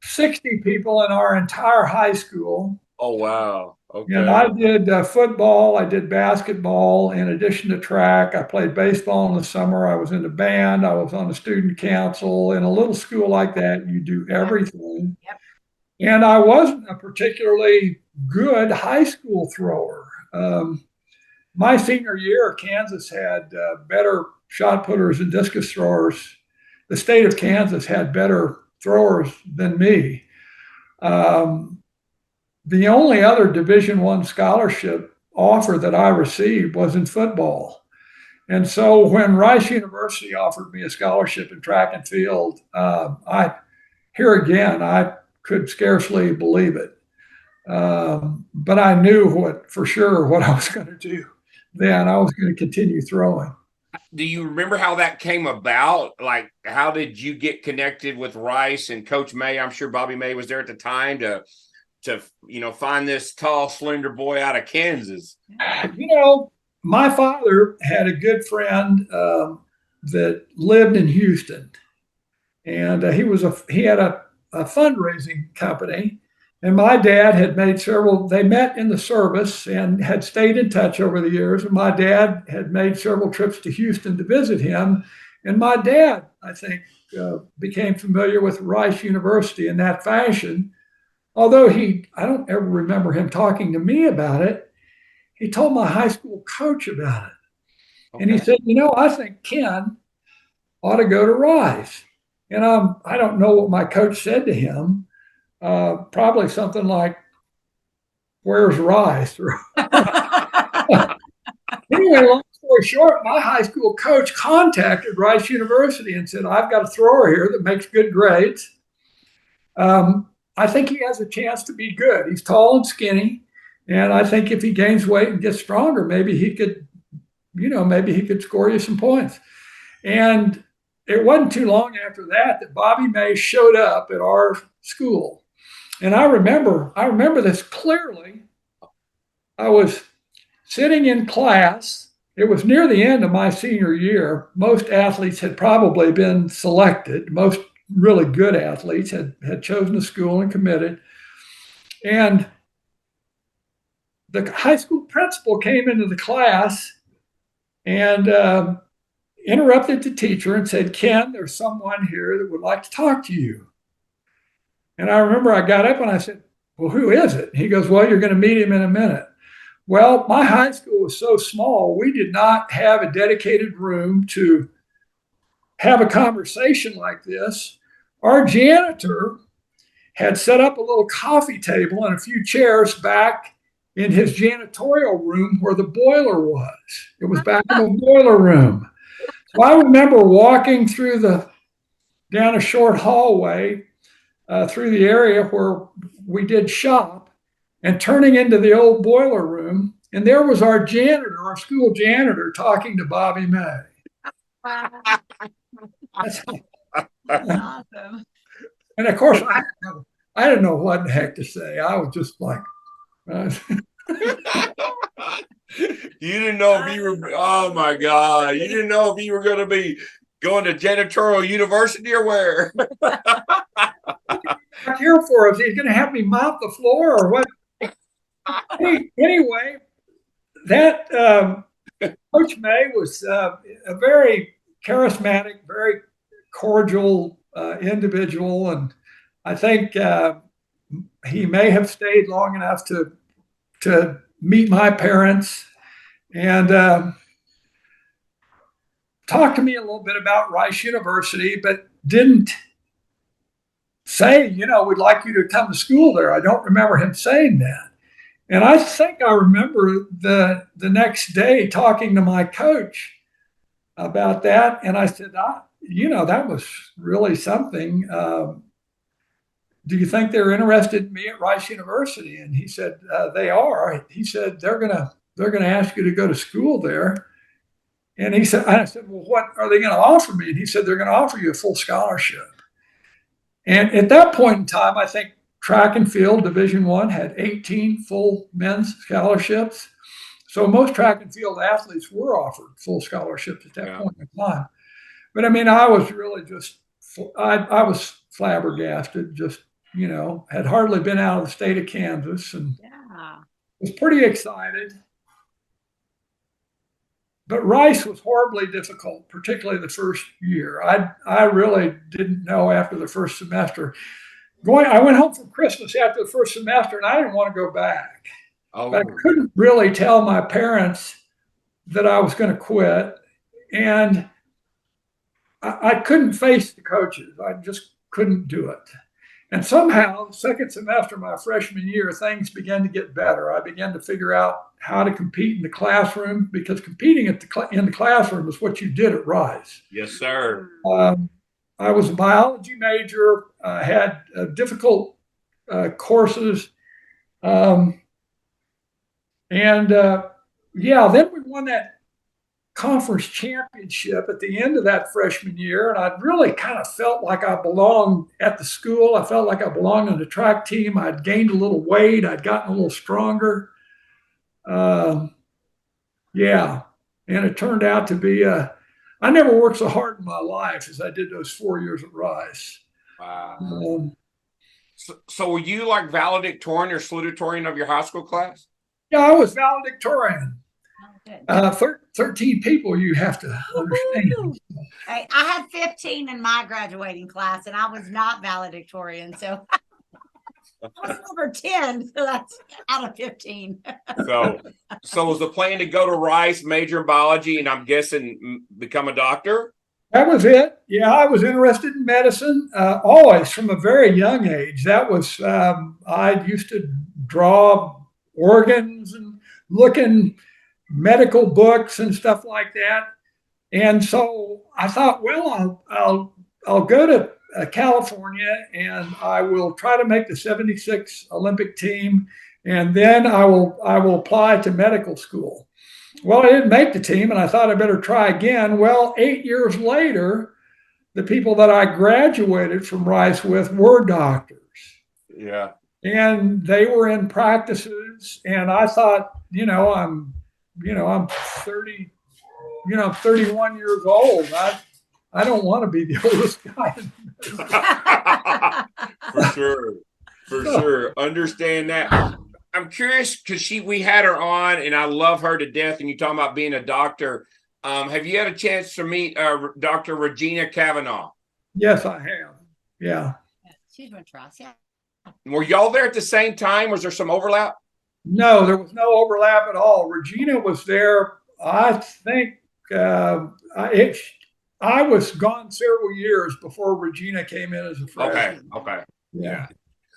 60 people in our entire high school. Oh, wow. Okay. And I did football, I did basketball in addition to track. I played baseball in the summer. I was in the band. I was on the student council. In a little school like that, you do everything. Yep. And I wasn't a particularly good high school thrower. My senior year, Kansas had better shot putters and discus throwers. The state of Kansas had better throwers than me. The only other Division I scholarship offer that I received was in football. And so when Rice University offered me a scholarship in track and field, I could scarcely believe it. But I knew for sure what I was going to do then. I was going to continue throwing. Do you remember how that came about? Like, how did you get connected with Rice and Coach May? I'm sure Bobby May was there at the time to find this tall, slender boy out of Kansas. My father had a good friend that lived in Houston, and he had a fundraising company. And my dad had made they met in the service and had stayed in touch over the years. And my dad had made several trips to Houston to visit him. And my dad, I think, became familiar with Rice University in that fashion. Although I don't ever remember him talking to me about it. He told my high school coach about it. Okay. And he said, I think Ken ought to go to Rice. And I don't know what my coach said to him. Probably something like, where's Rice? Anyway, long story short, my high school coach contacted Rice University and said, I've got a thrower here that makes good grades. I think he has a chance to be good. He's tall and skinny. And I think if he gains weight and gets stronger, maybe he could score you some points. And it wasn't too long after that Bobby May showed up at our school. And I remember this clearly. I was sitting in class. It was near the end of my senior year. Most athletes had probably been selected. Most really good athletes had chosen a school and committed. And the high school principal came into the class and interrupted the teacher and said, Ken, there's someone here that would like to talk to you. And I remember I got up and I said, well, who is it? He goes, well, you're going to meet him in a minute. Well, my high school was so small, we did not have a dedicated room to have a conversation like this. Our janitor had set up a little coffee table and a few chairs back in his janitorial room where the boiler was. It was back in the boiler room. So I remember walking down a short hallway through the area where we did shop and turning into the old boiler room. And there was our school janitor talking to Bobby May. Wow. That's awesome. And of course, I didn't know what the heck to say. I was just like, You didn't know if you were. Oh my God! You didn't know if you were going to be going to janitorial university or where. Back here for us. He's going to have me mop the floor or what? Anyway, that Coach May was a very charismatic, very cordial individual, and I think he may have stayed long enough to meet my parents and talk to me a little bit about Rice University, but didn't say, we'd like you to come to school there. I don't remember him saying that. And I think I remember the next day talking to my coach about that. And I said, that was really something. Do you think they're interested in me at Rice University? And he said, they are. He said, they're going to ask you to go to school there. And I said, well, what are they going to offer me? And he said, they're going to offer you a full scholarship. And at that point in time, I think track and field Division I had 18 full men's scholarships. So most track and field athletes were offered full scholarships at that point in time. But I mean, I was really I was flabbergasted, just, had hardly been out of the state of Kansas and was pretty excited. But Rice was horribly difficult, particularly the first year. I really didn't know after the first semester. I went home for Christmas after the first semester, and I didn't want to go back. Oh. But I couldn't really tell my parents that I was going to quit, and I couldn't face the coaches. I just couldn't do it. And somehow, the second semester of my freshman year, things began to get better. I began to figure out how to compete in the classroom, because competing in the classroom is what you did at Rice. Yes, sir. I was a biology major. I had difficult courses. Then we won that conference championship at the end of that freshman year. And I really kind of felt like I belonged at the school. I felt like I belonged on the track team. I'd gained a little weight. I'd gotten a little stronger. And it turned out to be I never worked so hard in my life as I did those 4 years at Rice. Wow. So were you like valedictorian or salutatorian of your high school class? Yeah, I was valedictorian. 13 people, you have to understand. Hey, I had 15 in my graduating class, and I was not valedictorian. So I was number 10. So that's out of 15. So was the plan to go to Rice, major in biology, and I'm guessing become a doctor? That was it. Yeah, I was interested in medicine always from a very young age. That was, I used to draw organs and look in medical books and stuff like that. And so I thought, well, I'll go to California and I will try to make the 76 Olympic team. And then I will apply to medical school. Well, I didn't make the team, and I thought I better try again. Well, 8 years later, the people that I graduated from Rice with were doctors. Yeah. And they were in practices, and I thought, I'm 30, I'm 31 years old. I don't want to be the oldest guy. For sure. Understand that. I'm curious because we had her on, and I love her to death. And you talking about being a doctor. Have you had a chance to meet Dr. Regina Kavanaugh? Yes, I have. Yeah. She's went to us. Yeah. Were y'all there at the same time? Was there some overlap? No, there was no overlap at all. Regina was there. I think I was gone several years before Regina came in as a freshman. Okay. Yeah.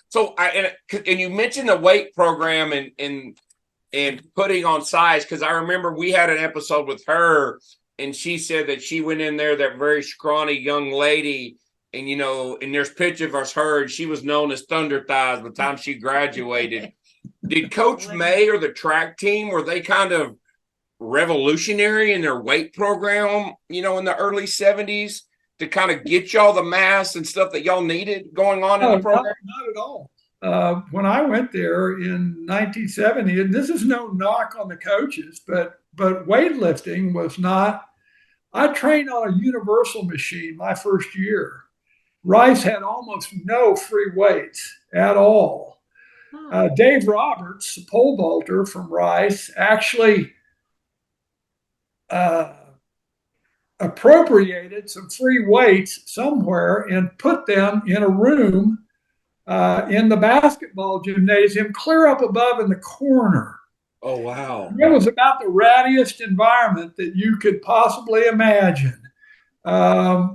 So, and you mentioned the weight program and putting on size, because I remember we had an episode with her, and she said that she went in there, that very scrawny young lady, and and there's pictures of her, and she was known as Thunder Thighs by the time she graduated. Did Coach May or the track team, were they kind of revolutionary in their weight program, in the early 70s? To kind of get y'all the mass and stuff that y'all needed going on in the program? Not at all. when I went there in 1970, and this is no knock on the coaches, but weightlifting was not. I trained on a universal machine my first year. Rice had almost no free weights at all. Dave Roberts, the pole vaulter from Rice, actually appropriated some free weights somewhere and put them in a room in the basketball gymnasium, clear up above in the corner. Oh, wow. It was about the rattiest environment that you could possibly imagine. I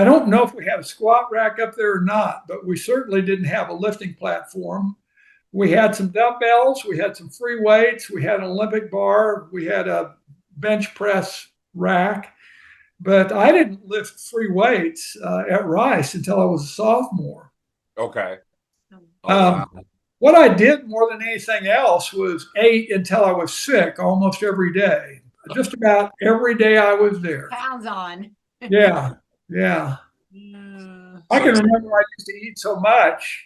don't know if we had a squat rack up there or not, but we certainly didn't have a lifting platform. We had some dumbbells, we had some free weights, we had an Olympic bar, we had a bench press rack, but I didn't lift free weights at Rice until I was a sophomore. Okay. Oh, wow. What I did more than anything else was ate until I was sick almost every day. Just about every day I was there. Pounds on. Yeah. I can remember I used to eat so much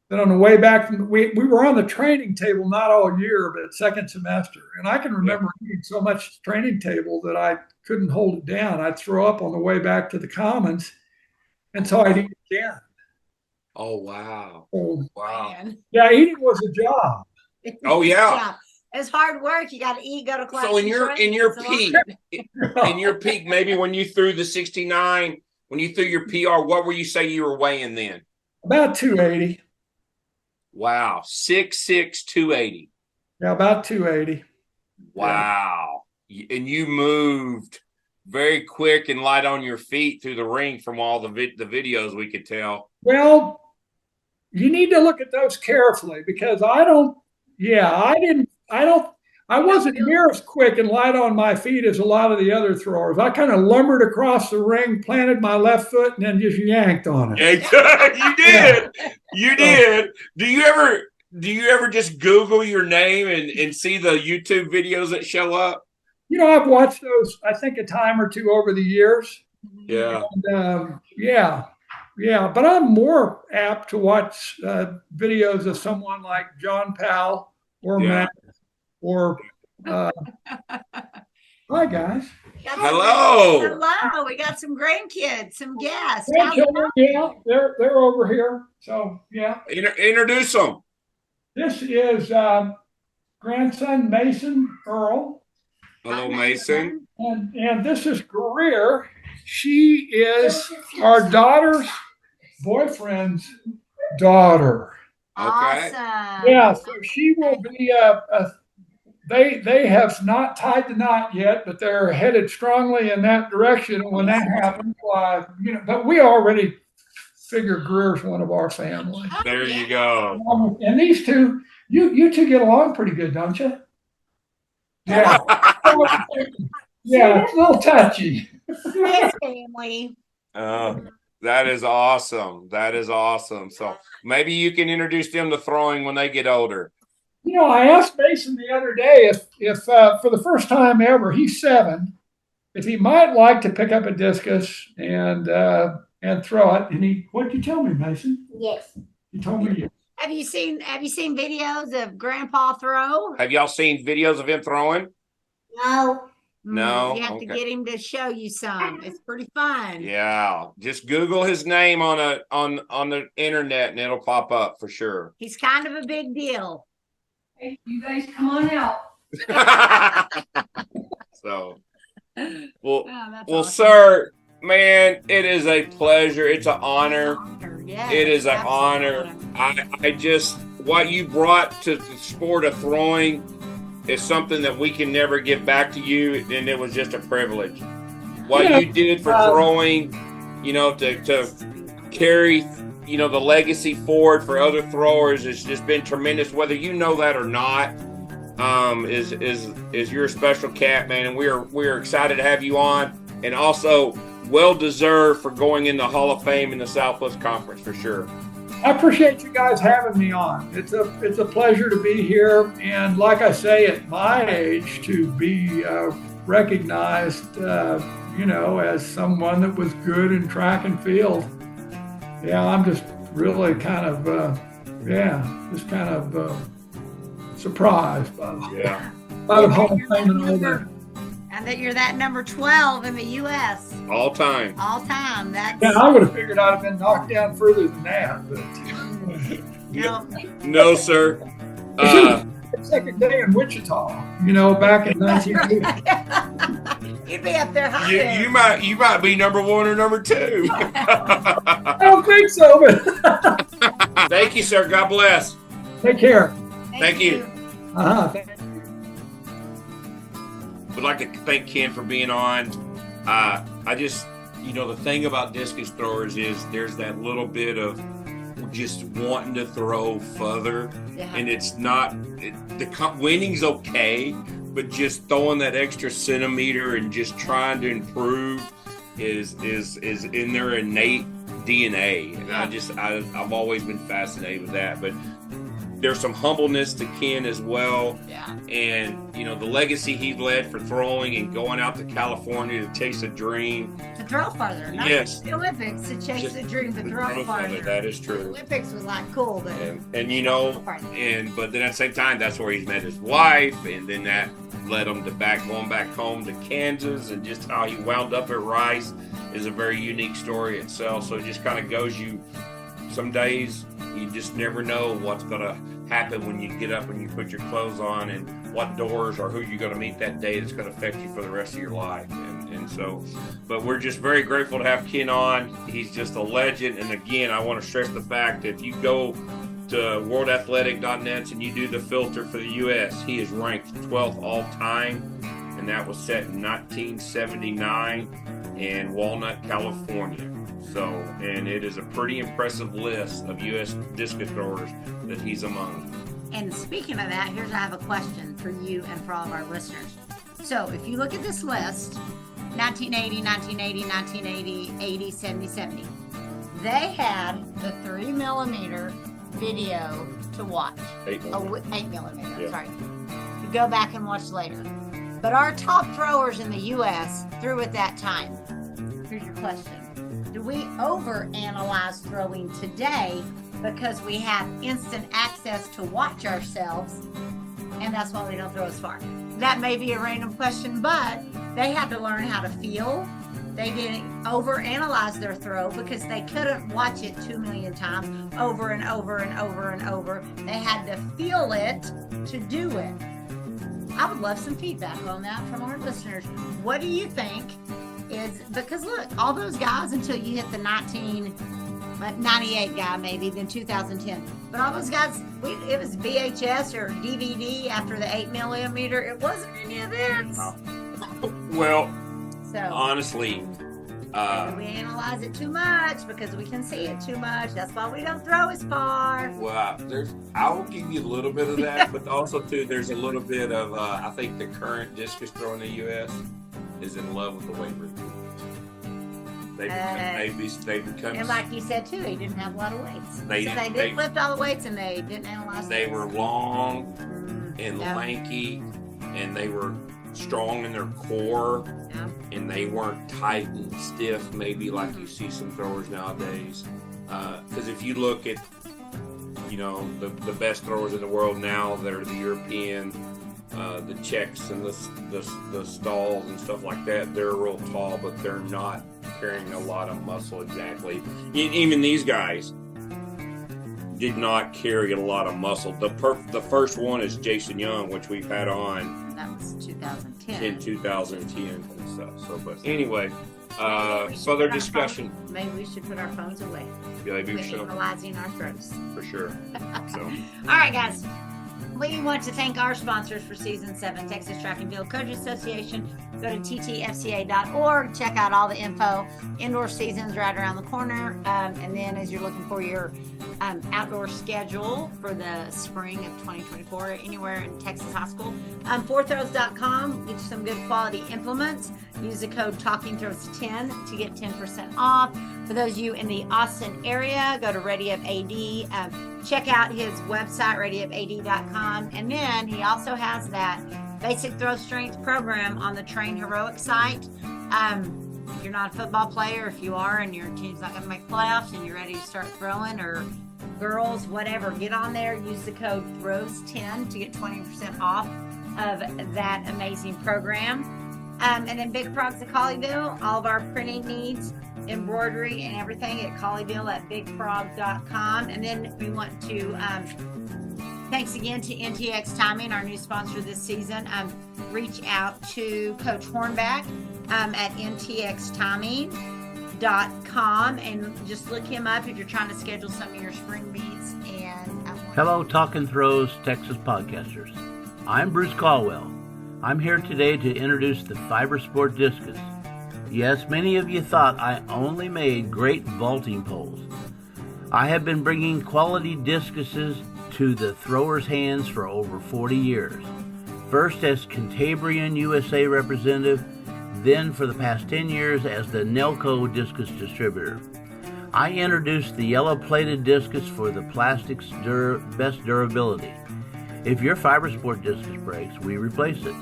that on the way back from we were on the training table not all year, but second semester. And I can remember eating so much training table that I couldn't hold it down. I'd throw up on the way back to the commons. And so I'd eat again. Oh, wow. So, Wow. Man. yeah, eating was a job. Oh, yeah. It's hard work. You got to eat, go to class. So in your peak, maybe when you threw the 69, when you threw your PR, what were you say you were weighing then? About 280. Wow. 6'6", 280. Yeah, about 280. Wow. And you moved very quick and light on your feet through the ring from all the videos we could tell. Well, you need to look at those carefully because I wasn't near as quick and light on my feet as a lot of the other throwers. I kind of lumbered across the ring, planted my left foot, and then just yanked on it. You did. You did. Do you ever just Google your name and see the YouTube videos that show up? You know, I've watched those, I think, a time or two over the years. Yeah. And, but I'm more apt to watch videos of someone like John Powell or Matt or hi guys. Hello. Hello. We got some grandkids, some guests. Yeah, they're over here. So yeah. Introduce them. This is grandson Mason Earl. Hello, Mason. And this is Greer. She is our daughter's boyfriend's daughter. Awesome. Yeah, so she will be they have not tied the knot yet, but they're headed strongly in that direction. And when that happens, but we already figure Greer's one of our family. There you go. And these two, you two get along pretty good, don't you? Yeah. Yeah, it's a little touchy. His family. That is awesome. That is awesome. So maybe you can introduce them to throwing when they get older. You know, I asked Mason the other day if for the first time ever, he's 7, if he might like to pick up a discus and throw it. And what'd you tell me, Mason? Yes. You told me yes. Have you seen videos of Grandpa throw? Have y'all seen videos of him throwing? No. No. You have to get him to show you some. It's pretty fun. Yeah. Just Google his name on the internet and it'll pop up for sure. He's kind of a big deal. Hey, you guys come on out. So, Well, awesome. Sir, man, it is a pleasure. It's an honor. Yes, it is an honor. I just, what you brought to the sport of throwing is something that we can never give back to you, and it was just a privilege. What you did for throwing, to carry, the legacy forward for other throwers has just been tremendous. Whether you know that or not, is your special cat, man, and we are excited to have you on, and also well deserved for going in the Hall of Fame in the Southwest Conference for sure. I appreciate you guys having me on. It's a pleasure to be here, and like I say, at my age, to be recognized, as someone that was good in track and field. Yeah, really kind of, just kind of surprised by the whole thing and all that. And that you're that number 12 in the U.S. All time. All time. That's Yeah, I would have figured I'd have been knocked down further than that, but no. No, sir. second day in Wichita, back in 1980. You'd be up there high. You might be number 1 or number 2. I don't think so, but Thank you, sir. God bless. take care. Thank you. Uh-huh. Would like to thank Ken for being on. I just, the thing about discus throwers is there's that little bit of just wanting to throw further, and it's not winning's okay, but just throwing that extra centimeter and just trying to improve is in their innate DNA, and I've always been fascinated with that. But there's some humbleness to Ken as well. Yeah. And, the legacy he led for throwing and going out to California to chase a dream. To throw farther. Not Yes. the Olympics to chase the dream, but throw farther. That is The true. Olympics was like cool, but But then at the same time, that's where he's met his wife, and then that led him to going back home to Kansas, and just how he wound up at Rice is a very unique story itself. So it just kind of goes some days you just never know what's going to happen when you get up and you put your clothes on, and what doors or who you're going to meet that day that's going to affect you for the rest of your life. And so, but we're just very grateful to have Ken on. He's just a legend. And again, I want to stress the fact that if you go to worldathletic.net and you do the filter for the U.S., he is ranked 12th all time, and that was set in 1979 in Walnut, California. So, and it is a pretty impressive list of U.S. discus throwers that he's among. And speaking of that, I have a question for you and for all of our listeners. So if you look at this list, 1980, 1980, 1980, 80, 70, 70, they had the 3mm video to watch. 8mm, Yeah. sorry. You go back and watch later. But our top throwers in the U.S. threw at that time. Here's your question. Do we overanalyze throwing today because we have instant access to watch ourselves, and that's why we don't throw as far? That may be a random question, but they had to learn how to feel. They didn't overanalyze their throw because they couldn't watch it 2 million times over and over and over and over. They had to feel it to do it. I would love some feedback on that from our listeners. What do you think is, because look, all those guys until you hit the 98 guy, maybe then 2010, but all those guys, it was VHS or DVD after the 8mm. It wasn't any of this. Well, So honestly, maybe we analyze it too much because we can see it too much. That's why we don't throw as far. well, I will give you a little bit of that, but also too, there's a little bit of I think the current discus thrower in the U.S. is in love with the weight room. They become. And like you said too, he didn't have a lot of weights. They didn't lift all the weights, and they didn't analyze. They things. were long and Yeah. lanky, and they were strong in their core, Yeah. and they weren't tight and stiff, maybe like you see some throwers nowadays. Because if you look at, the best throwers in the world now, they're the European, the Czechs and the Stalls and stuff like that. They're real tall, but they're not carrying a lot of muscle exactly. Even these guys did not carry a lot of muscle. The first one is Jason Young, which we've had on That was 2010. in 2010 and stuff. So, but anyway, Maybe we should further put our discussion. phones- Maybe we should put our phones away. Maybe we Quit should, analyzing our throws. for sure. So, All right, guys. We want to thank our sponsors for Season 7, Texas Track and Field Coaches Association. Go to ttfca.org. Check out all the info. Indoor season's right around the corner. And then as you're looking for your outdoor schedule for the spring of 2024, anywhere in Texas high school, 4throws.com. Get you some good quality implements. Use the code TalkingThrows10 to get 10% off. For those of you in the Austin area, go to Ready Up AD. Check out his website, readyupad.com. And then he also has that basic throw strength program on the Train Heroic site. If you're not a football player, if you are and your team's not going to make playoffs and you're ready to start throwing, or girls, whatever, get on there, use the code THROWS10 to get 20% off of that amazing program. And then Big Frogs of Colleyville, all of our printing needs, embroidery and everything at Colleyville at bigfrog.com. And then we want to, thanks again to NTX Timing, our new sponsor this season. Reach out to Coach Hornback at ntxtiming.com and just look him up if you're trying to schedule some of your spring meets. And hello, Talk and Throws Texas podcasters. I'm Bruce Caldwell. I'm here today to introduce the FiberSport Discus. Yes, many of you thought I only made great vaulting poles. I have been bringing quality discuses to the throwers' hands for over 40 years. First as Cantabrian USA representative, then for the past 10 years as the Nelco Discus distributor. I introduced the yellow-plated discus for the plastic's best durability. If your FiberSport discus breaks, we replace it.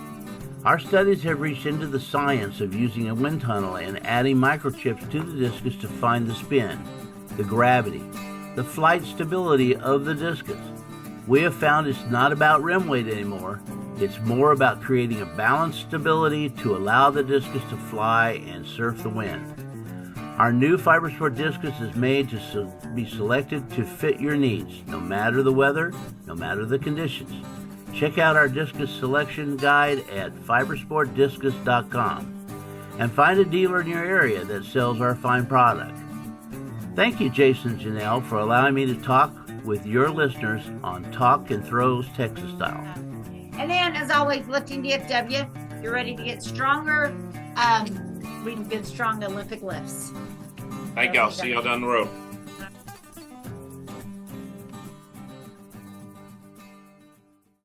Our studies have reached into the science of using a wind tunnel and adding microchips to the discus to find the spin, the gravity, the flight stability of the discus. We have found it's not about rim weight anymore. It's more about creating a balanced stability to allow the discus to fly and surf the wind. Our new FiberSport discus is made to be selected to fit your needs, no matter the weather, no matter the conditions. Check out our discus selection guide at fibersportdiscus.com and find a dealer in your area that sells our fine product. Thank you, Jason and Janelle, for allowing me to talk with your listeners on Talk and Throws Texas Style. And then, as always, lifting DFW, you're ready to get stronger. We can get strong Olympic lifts. Thank y'all. See y'all down the road.